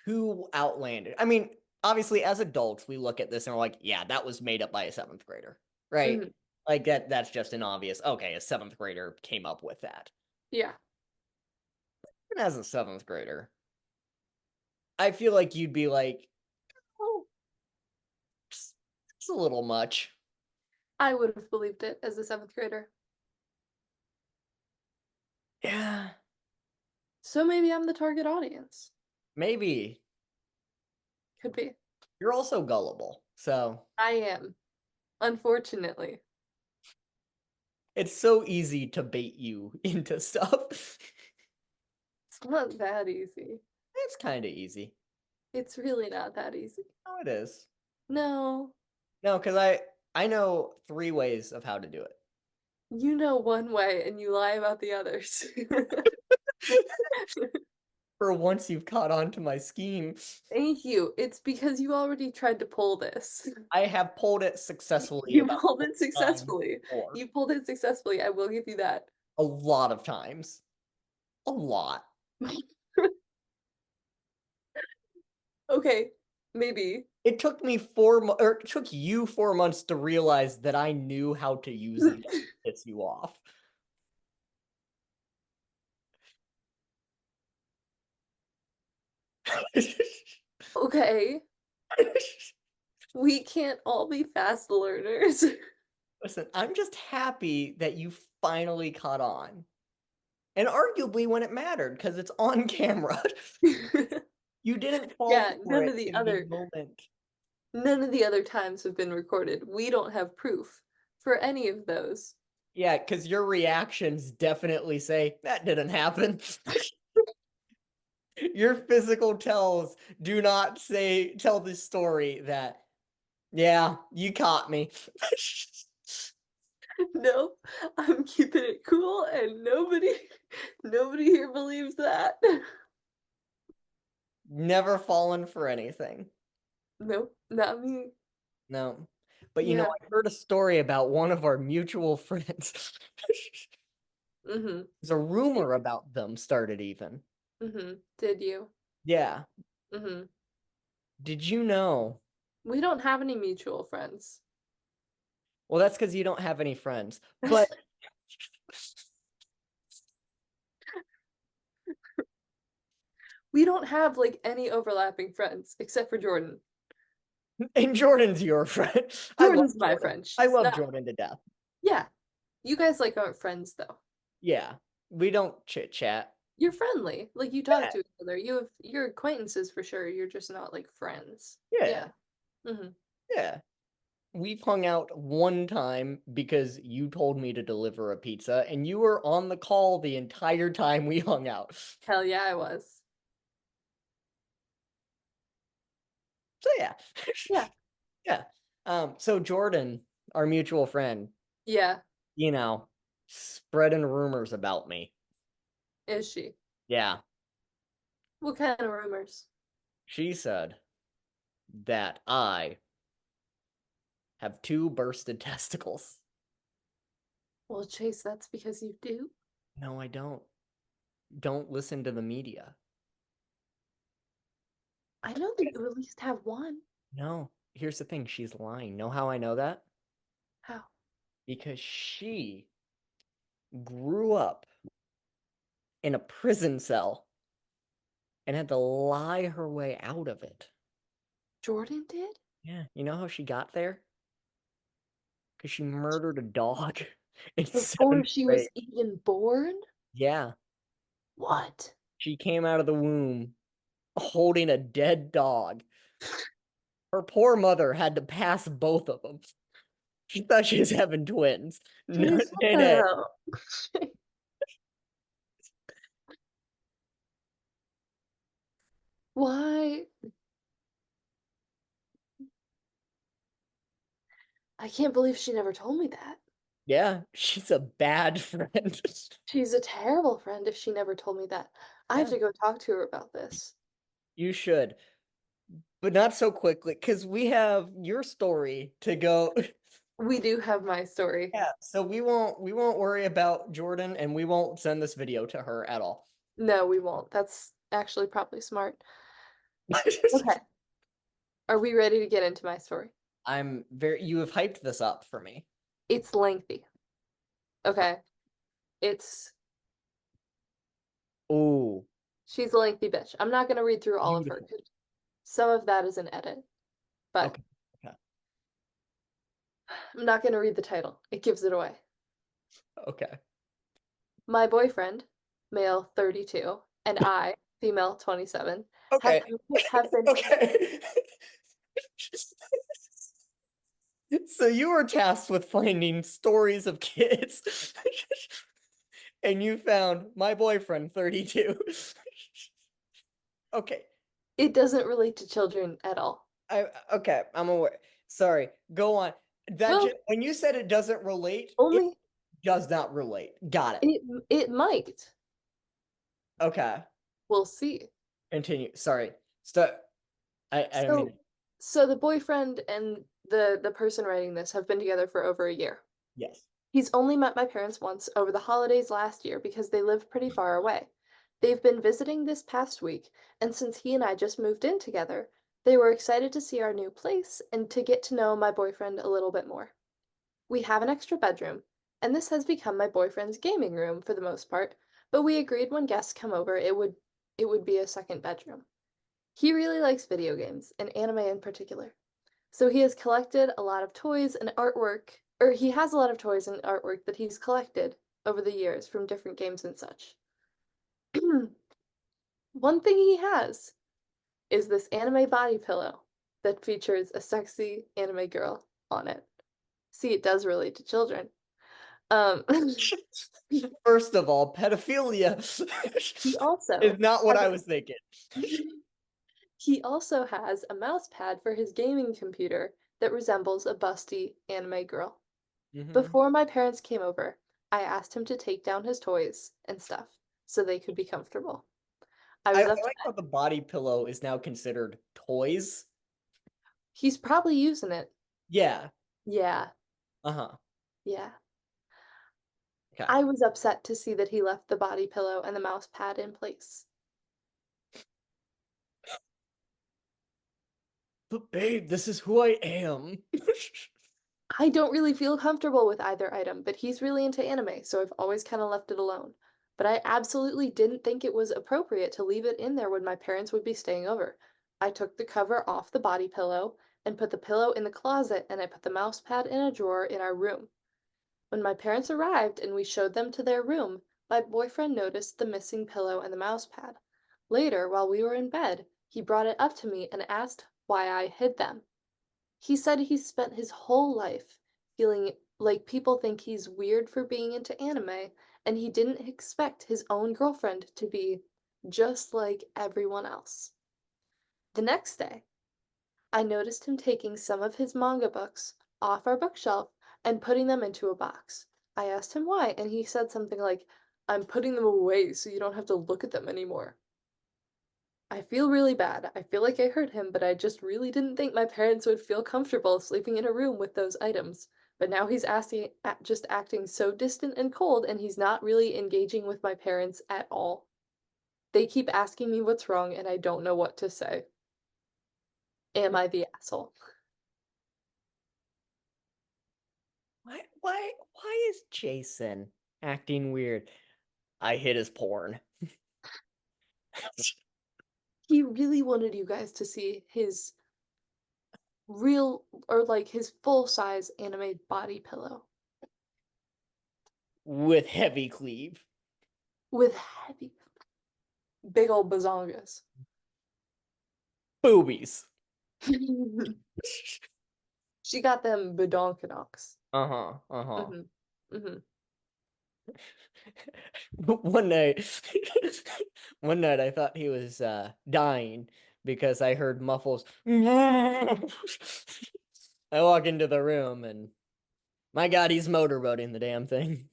too outlandish. I mean, obviously, as adults, we look at this and we're like, yeah, that was made up by a seventh grader, right? Hmm. Like that's just an obvious, okay, a seventh grader came up with that. Yeah. And as a seventh grader, I feel like you'd be like, oh, it's a little much. I would have believed it as a seventh grader. Yeah, So maybe I'm the target audience. maybe. Could be. You're also gullible. So I am, unfortunately. it's so easy to bait you into stuff. It's not that easy. It's kind of easy. It's really not that easy. No, it is. No, No, because I know three ways of how to do you know one way and you lie about the others. it. For once you've caught on to my scheme. Thank you. It's because you already tried to pull this. I have pulled it successfully You about pulled four it times successfully. before. You pulled it successfully. I will give you that. A lot of times. A lot. Okay, maybe. It took me 4 months, or it took you 4 months to realize that I knew how to use them to piss you off. Okay, we can't all be fast learners. Listen, I'm just happy that you finally caught on. And arguably when it mattered, because it's on camera. You didn't fall Yeah, for it in the moment. none of the other times have been recorded. We don't have proof for any of those. Yeah, because your reactions definitely say that didn't happen. Your physical tells do not say tell this story that yeah, you caught me. No, I'm keeping it cool and nobody here believes that. Never fallen for anything. Nope, not me. No. But Yeah. I heard a story about one of our mutual friends. Mm-hmm. There's a Did rumor about them started even. mm-hmm. Did you? Yeah. Mm-hmm. Did you know? We don't have any mutual friends. Well, that's because you don't have any friends. But We don't have like any overlapping friends except for Jordan. and Jordan's your friend. I love Jordan's my Jordan. friend. I She's love not. Jordan to death. Yeah. You guys like aren't friends though. Yeah. We don't chit chat. You're friendly. Like you talk Yeah. to each other. You have your acquaintances for sure. You're just not like friends. Yeah. Yeah. Mm-hmm. Yeah. We've hung out one time because you told me to deliver a pizza and you were on the call the entire time we hung out. Hell yeah, I was. So yeah. Yeah. Yeah. So Jordan, our mutual friend, Yeah. you know, spreading rumors about me. Is she? Yeah. What kind of rumors? She said that I have two bursted testicles. Well, Chase, that's because you do. No, I don't. Don't listen to the media. I know that you at least have one. No. Here's the thing, she's lying. Know how I know that? How? Because she grew up in a prison cell and had to lie her way out of it. Jordan did? Yeah. You know how she got there? because she murdered a dog in Before seventh she grade. was even born? Yeah, What? she came out of the womb holding a dead dog. Her poor mother had to pass both of them. She thought she was having twins. No, Chase, what nay, the nay. hell? Why? I can't believe she never told me that. Yeah, she's a bad friend. She's a terrible friend if she never told me that. I have Yeah, to go talk to her about this. you should, but not so quickly, because we have your story to go. We do have my story. Yeah, so we won't worry about Jordan, and we won't send this video to her at all. No, we won't. That's actually probably smart. Okay. Are we ready to get into my story? You have hyped this up for me. It's lengthy. Okay. It's Oh, she's a lengthy bitch. I'm not gonna read through all of her. beautiful. 'Cause some of that is an edit, but Okay, okay, I'm not gonna read the title. It gives it away. okay, My boyfriend, male 32, and I, female 27, have okay, have been okay. So you were tasked with finding stories of kids, and you found my boyfriend, 32. Okay, it doesn't relate to children at all. okay, I'm aware. Sorry, go on. That Well, just when you said it doesn't relate, it only does not relate. Got it. it might. Okay, We'll see. continue. Sorry. Stop. I So mean, so the boyfriend and the person writing this have been together for over a year. yes. He's only met my parents once over the holidays last year because they live pretty far away. They've been visiting this past week, and since he and I just moved in together, they were excited to see our new place and to get to know my boyfriend a little bit more. We have an extra bedroom, and this has become my boyfriend's gaming room for the most part, but we agreed when guests come over it would be a second bedroom. He really likes video games, and anime in particular. So he has collected a lot of toys and artwork, or he has a lot of toys and artwork that he's collected over the years from different games and such. One thing he has is this anime body pillow that features a sexy anime girl on it. See, it does relate to children. Um, First of all, pedophilia he is also not what has I was thinking. he also has a mouse pad for his gaming computer that resembles a busty anime girl. Hmm. Before my parents came over, I asked him to take down his toys and stuff so they could be comfortable. I I was like how upset. the body pillow is now considered toys. He's probably using it. Yeah. Yeah, Uh-huh. yeah. Okay. I was upset to see that he left the body pillow and the mouse pad in place. But babe, this is who I am. I don't really feel comfortable with either item, but he's really into anime, so I've always kind of left it alone. But I absolutely didn't think it was appropriate to leave it in there when my parents would be staying over. I took the cover off the body pillow and put the pillow in the closet, and I put the mouse pad in a drawer in our room. When my parents arrived and we showed them to their room, my boyfriend noticed the missing pillow and the mouse pad. Later, while we were in bed, he brought it up to me and asked why I hid them. He said he spent his whole life feeling like people think he's weird for being into anime, and he didn't expect his own girlfriend to be just like everyone else. The next day, I noticed him taking some of his manga books off our bookshelf and putting them into a box. I asked him why, and he said something like, "I'm putting them away so you don't have to look at them anymore." I feel really bad. I feel like I hurt him, but I just really didn't think my parents would feel comfortable sleeping in a room with those items. But now he's just acting so distant and cold, and he's not really engaging with my parents at all. They keep asking me what's wrong, and I don't know what to say. Am I the asshole? Why is Jason acting weird? I hid his porn. He really wanted you guys to see his real or like his full-size anime body pillow With heavy cleave. with heavy, big old bazongas. Boobies. She got them badonkadonks. Uh-huh. Uh-huh. Hmm. Hmm. One night, one night I thought he was dying because I heard muffles. I walk into the room and my God, he's motorboating the damn thing.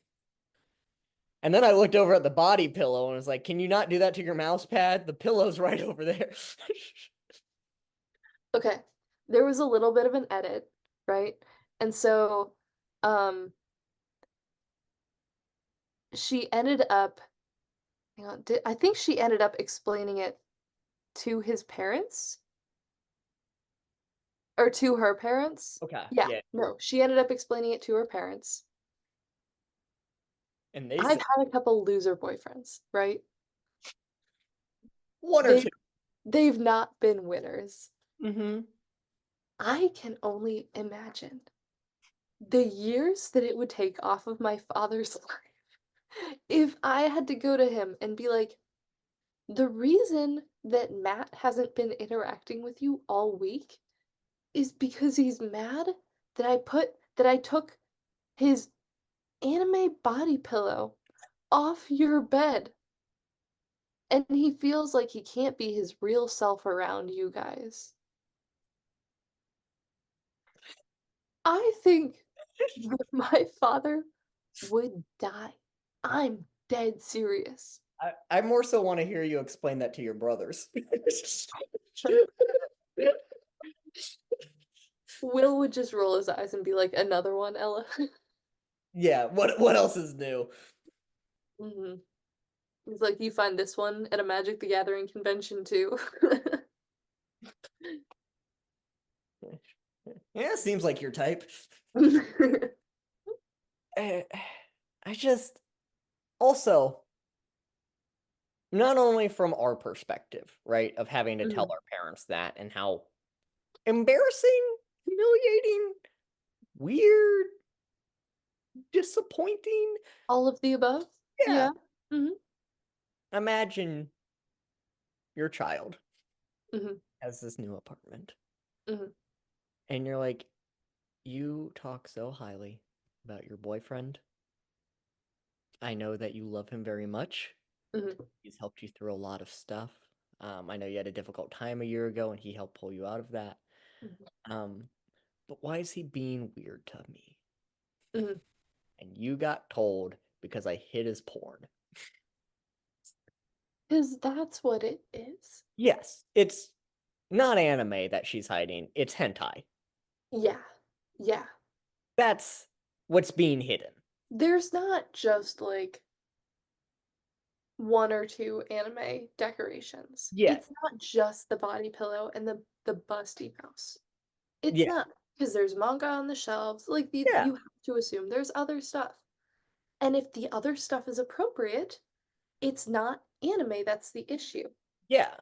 And then I looked over at the body pillow and was like, "Can you not do that to your mouse pad? The pillow's right over there." Okay, there was a little bit of an edit, right? And so, um, she ended up, hang on, I think she ended up explaining it to his parents or to her parents. Okay, Yeah, yeah. no, she ended up explaining it to her parents. And they I've said had a couple loser boyfriends, right? one or They two. they've not been winners. Mm-hmm. I can only imagine the years that it would take off of my father's life if I had to go to him and be like, the reason that Matt hasn't been interacting with you all week is because he's mad that I took his anime body pillow off your bed and he feels like he can't be his real self around you guys. I think that my father would die. I'm dead serious. I more so want to hear you explain that to your brothers. Will would just roll his eyes and be like, another one, Ella. Yeah, what else is new? Hmm. He's like, you find this one at a Magic the Gathering convention too. Yeah, seems like your type. I, I just also not only from our perspective, right, of having to tell Mhm. our parents that and how embarrassing, humiliating, weird, disappointing. All of the above? Yeah, Yeah. Hmm. imagine your child Hmm. has this new apartment Hmm. and you're like, you talk so highly about your boyfriend. I know that you love him very much. Hmm. He's helped you through a lot of stuff. I know you had a difficult time a year ago and he helped pull you out of that. Um, but why is he being weird to me? Hmm. And you got told because I hid his porn. Because that's what it is. Yes, it's not anime that she's hiding, it's hentai. Yeah. Yeah. That's what's being hidden. There's not just like one or two anime decorations. Yeah, It's not just the body pillow and the busty mouse. It's yeah, not because there's manga on the shelves. Like yeah, you have to assume there's other stuff. And if the other stuff is appropriate, it's not anime that's the issue. yeah.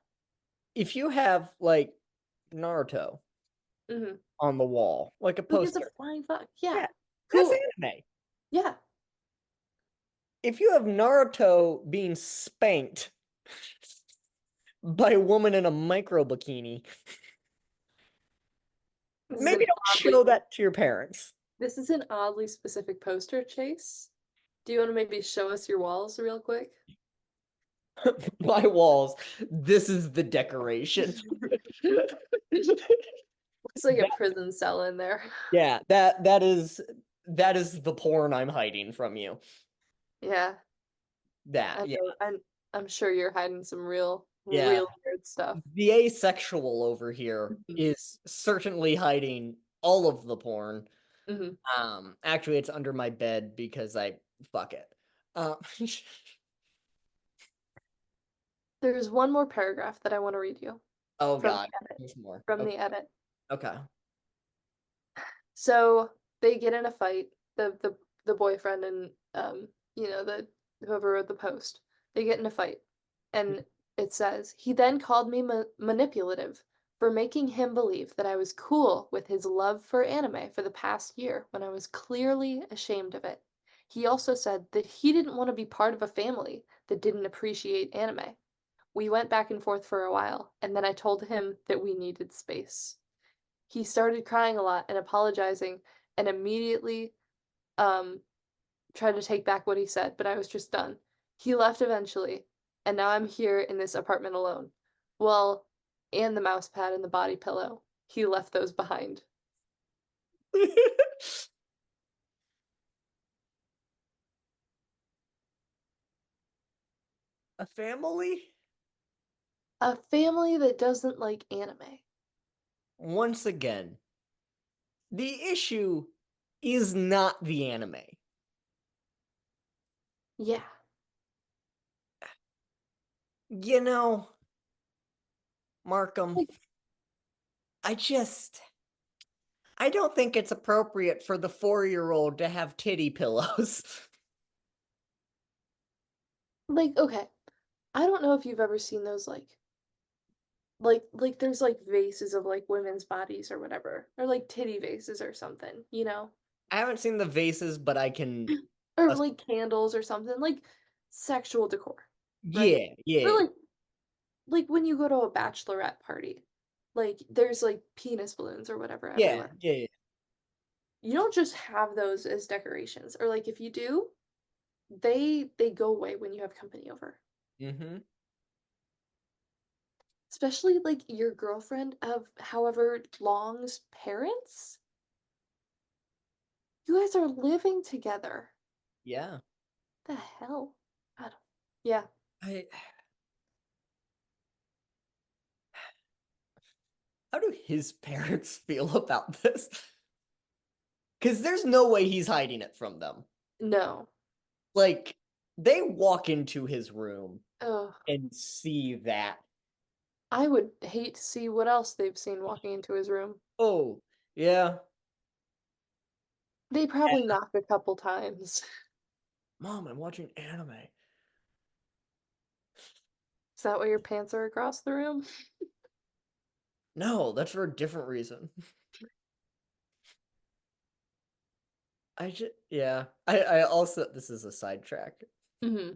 If you have like Naruto Hmm. on the wall, like a Who gives a poster, flying fuck? Yeah. yeah, that's Cool. anime. Yeah. If you have Naruto being spanked by a woman in a micro bikini, This is maybe an don't oddly show that to your parents. this is an oddly specific poster, Chase. Do you want to maybe show us your walls real quick? My walls, this is the decoration. Looks like a That, prison cell in there. yeah, that is the porn I'm hiding from you. Yeah, That, I yeah, know. I'm sure you're hiding some yeah. real weird stuff. The asexual over here Mhm. is certainly hiding all of the porn. Mhm. Actually, it's under my bed because I fuck it. Uh, There's one more paragraph that I want to read you oh from God, the edit. there's more. From Okay, the edit. okay. So they get in a fight, the boyfriend and the whoever wrote the post. They get in a fight. And it says, he then called me manipulative, for making him believe that I was cool with his love for anime for the past year when I was clearly ashamed of it. He also said that he didn't want to be part of a family that didn't appreciate anime. We went back and forth for a while, and then I told him that we needed space. He started crying a lot and apologizing and immediately um tried to take back what he said, but I was just done. He left eventually, and now I'm here in this apartment alone. Well, and the mouse pad and the body pillow. He left those behind. A family? A family that doesn't like anime. Once again, the issue is not the anime. Yeah. You know, Markham, Like I just I don't think it's appropriate for the 4-year-old to have titty pillows. okay. I don't know if you've ever seen those like there's like vases of like women's bodies or whatever. Or like titty vases or something, you know? I haven't seen the vases, but I can Or uh, like candles or something, like sexual decor, right? yeah, Or yeah. like when you go to a bachelorette party, like there's like penis balloons or whatever Yeah, everywhere. yeah, yeah. You don't just have those as decorations. Or like if you do, they go away when you have company over. Mhm. Especially like your girlfriend of however long's parents. You guys are living together. Yeah. The hell? I don't. Yeah. I How do his parents feel about this? Cuz there's no way he's hiding it from them. No. Like they walk into his room Ugh. and see that. I would hate to see what else they've seen walking into his room. Oh, yeah. They probably knocked a couple times. Mom, I'm watching anime. Is that why your pants are across the room? No, that's for a different reason. I just yeah. I also this is a sidetrack. Hmm.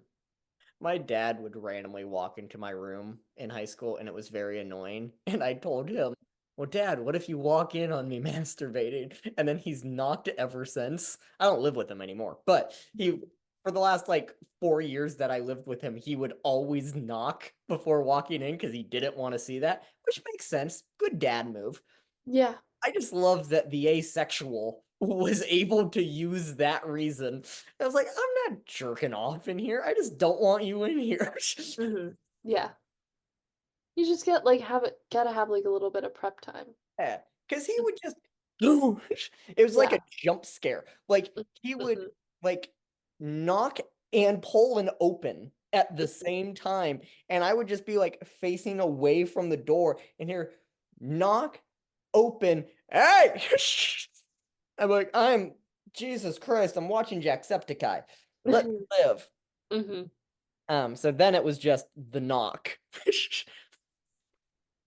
My dad would randomly walk into my room in high school and it was very annoying. And I told him, "Well, Dad, what if you walk in on me masturbating?" And then he's knocked ever since. I don't live with him anymore, but he for the last like 4 years that I lived with him, he would always knock before walking in because he didn't want to see that, which makes sense. Good dad move. Yeah. I just love that the asexual was able to use that reason. I was like, I'm not jerking off in here. I just don't want you in here. Hmm. Yeah. You just get like have it gotta have like a little bit of prep time. Yeah, because he would just it was like Yeah. a jump scare. Like he would Hmm. like knock and pull and open at the same time, and I would just be like facing away from the door and hear knock, open, hey. I'm like, I'm Jesus Christ, I'm watching Jacksepticeye. Let me live. Hmm. So then it was just the knock.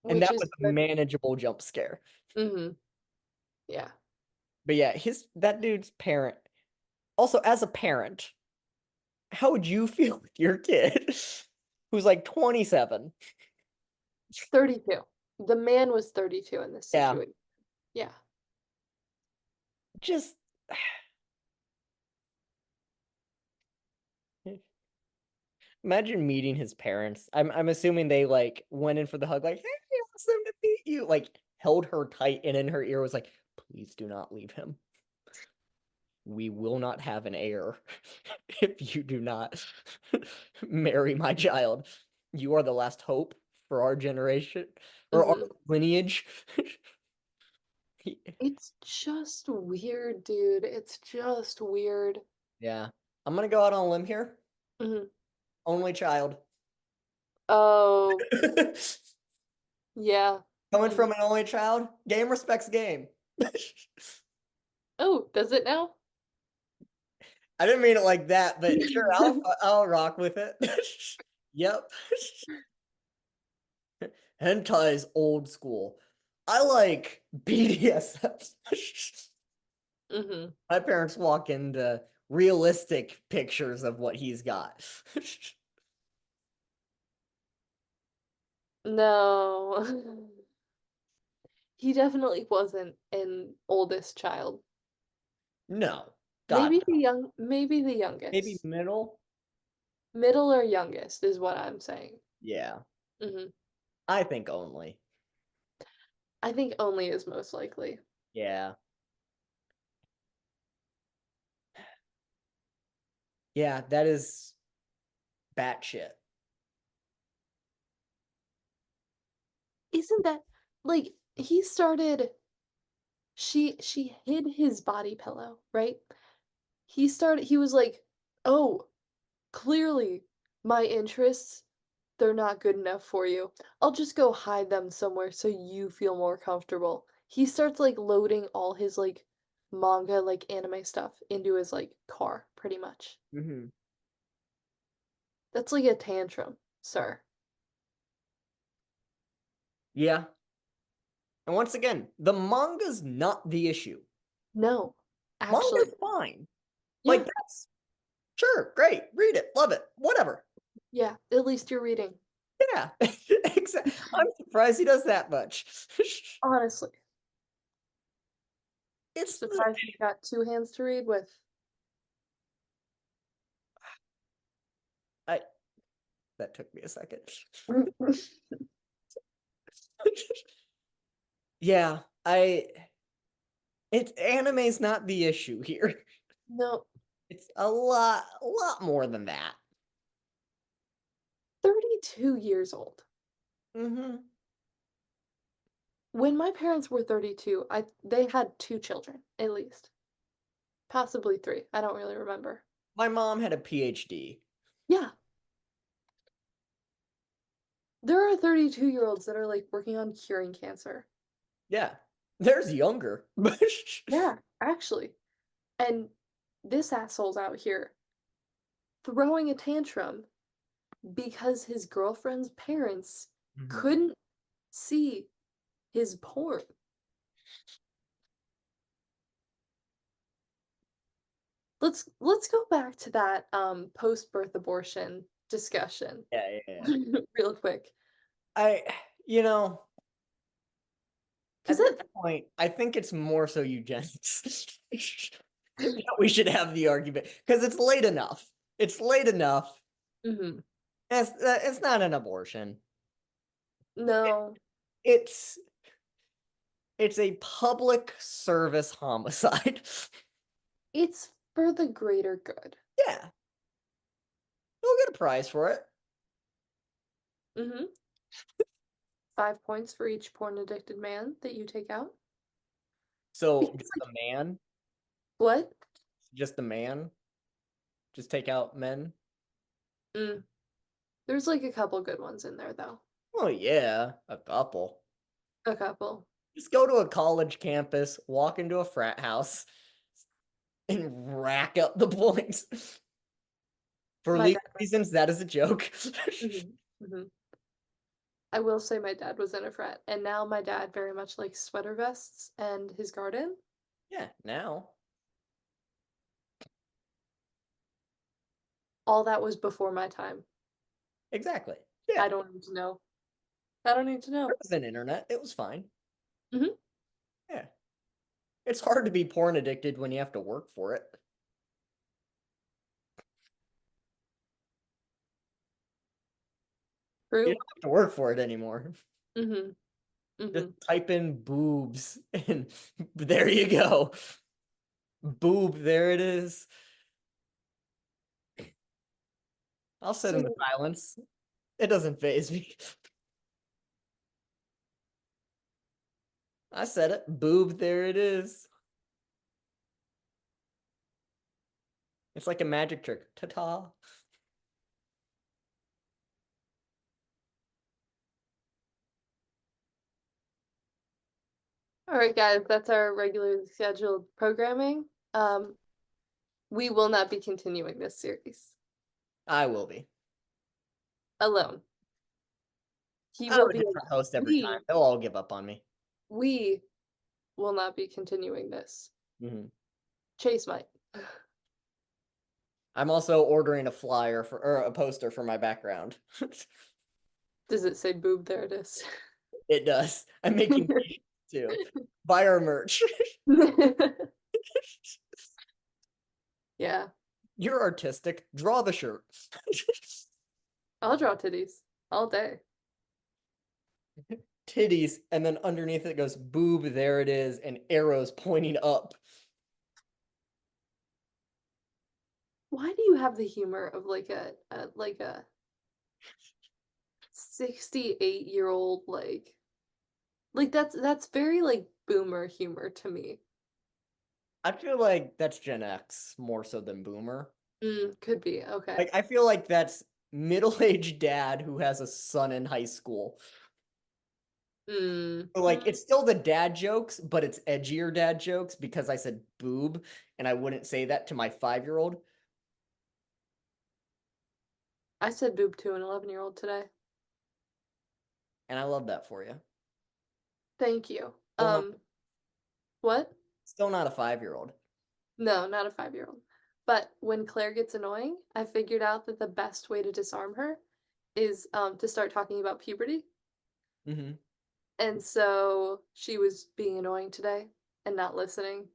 And Which that is was a good. manageable jump scare. Hmm. Yeah. But yeah, his that dude's parent. Also, as a parent, how would you feel with your kid who's like 27? 32. The man was 32 in this Yeah, situation. Yeah. just imagine meeting his parents. I'm assuming they like went in for the hug, like, hey, awesome to meet you. Like held her tight and in her ear was like, please do not leave him. We will not have an heir if you do not marry my child. You are the last hope for our generation or our Hmm. lineage. It's just weird, dude. It's just weird. Yeah. I'm gonna go out on a limb here. Hmm. Only child. Oh, yeah. Coming Hmm. from an only child, game respects game. Oh, does it now? I didn't mean it like that, but sure, I'll rock with it. Yep. Hentai's old school. I like BDSM. Hmm. My parents walk into realistic pictures of what he's got. No. He definitely wasn't an oldest child. No, God, Maybe no. maybe the Maybe youngest. middle. Middle or youngest is what I'm saying. Yeah, Hmm. I think only. I think only is most likely. Yeah, yeah, that is batshit. Isn't that like he started she hid his body pillow, right? He was like, "Oh, clearly my interests they're not good enough for you. I'll just go hide them somewhere so you feel more comfortable." He starts like loading all his like manga like anime stuff into his like car pretty much. Hmm. That's like a tantrum, sir. Yeah, and once again, the manga's not the issue. No. Actually, Manga's fine. Like yeah. that's sure, great, read it, love it, whatever. Yeah, at least you're reading. Yeah, exactly. I'm surprised he does that much. Honestly, It's the surprised you've got two hands to read with. I that took me a second. Yeah, I it's anime's not the issue here. No, It's a lot more than that. 32 years old. Hmm. When my parents were 32, I they had two children, at least. Possibly three. I don't really remember. My mom had a PhD. Yeah, there are 32-year-olds that are like working on curing cancer. Yeah, there's younger. Yeah, actually. And this asshole's out here throwing a tantrum because his girlfriend's parents Mhm. couldn't see his porn. Let's go back to that post-birth abortion discussion Yeah, yeah, yeah. real quick. I, you know, Cause at this it point, I think it's more so eugenics. We should have the argument because it's late enough. It's late enough. Mhm. It's not an abortion. No, It's it's a public service homicide. it's for the greater good. Yeah, you'll get a prize for it. Mhm. 5 points for each porn addicted man that you take out. So Because just like a man, what? just a man, just take out men. Mm, there's like a couple good ones in there though. Oh yeah, a couple. A couple. Just go to a college campus, walk into a frat house, and rack up the points. For My legal dad. reasons, that is a joke. Mhm. Mhm. I will say my dad was in a frat, and now my dad very much likes sweater vests and his garden. Yeah, now. All that was before my time. Exactly. I Yeah. don't need to know. I don't need to There know. was an internet. It was fine. Hmm. Yeah. It's hard to be porn addicted when you have to work for it. You True. don't have to work for it anymore. Hmm. Just Hmm. type in boobs and there you go. Boob, there it is. I'll sit in the So, silence. It doesn't phase me. I said it. Boob, there it is. It's like a magic trick. Ta-ta. all right, guys, that's our regularly scheduled programming. We will not be continuing this series I will be. alone. He I have will a be different alone. host every time. We They'll all give up on me. We will not be continuing this. Mhm. Chase might. I'm also ordering a flyer for or a poster for my background. Does it say boob? There it is. It does. I'm making t-shirts too. Buy our merch. Yeah, You're artistic. Draw the shirt. I'll draw titties all day. Titties, and then underneath it goes boob, there it is, and arrows pointing up. Why do you have the humor of like a 68-year-old like that's very like boomer humor to me. I feel like that's Gen X more so than boomer. Could be. Okay. Like I feel like that's middle-aged dad who has a son in high school. Mm, So, like it's still the dad jokes, but it's edgier dad jokes because I said boob and I wouldn't say that to my 5-year-old. I said boob to an 11-year-old today. And I love that for you. Thank you. Still not What? still not a 5-year-old. No, not a 5-year-old. But when Claire gets annoying, I figured out that the best way to disarm her is to start talking about puberty. Mm-hmm. And so she was being annoying today and not listening.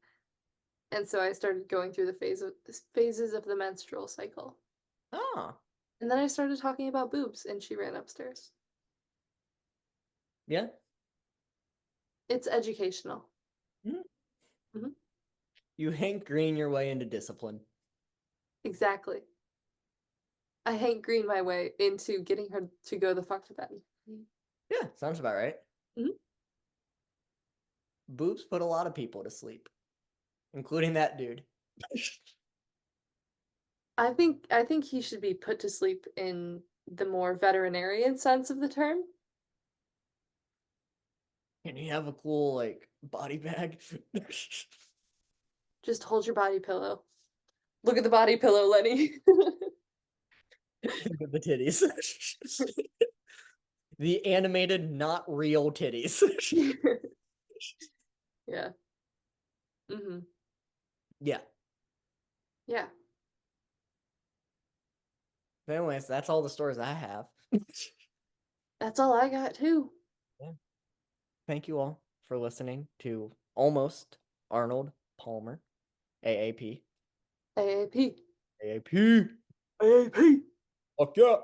And so I started going through the phases of the menstrual cycle. Ah, And then I started talking about boobs and she ran upstairs. yeah. It's educational. Mhm. Mhm. You Hank Green your way into discipline. Exactly. I Hank Green my way into getting her to go the fuck to bed. Yeah, sounds about right. Mhm. Boobs put a lot of people to sleep, including that dude. I think he should be put to sleep in the more veterinarian sense of the term. Can you have a cool like body bag? Just hold your body pillow. Look at the body pillow, Lenny. The titties. The animated, not real titties. Yeah. Hmm. Yeah. Yeah. Anyways, that's all the stories I have. That's all I got too. Yeah. Thank you all for listening to Almost Arnold Palmer, AAP. AAP. AAP. AAP. Fuck yeah.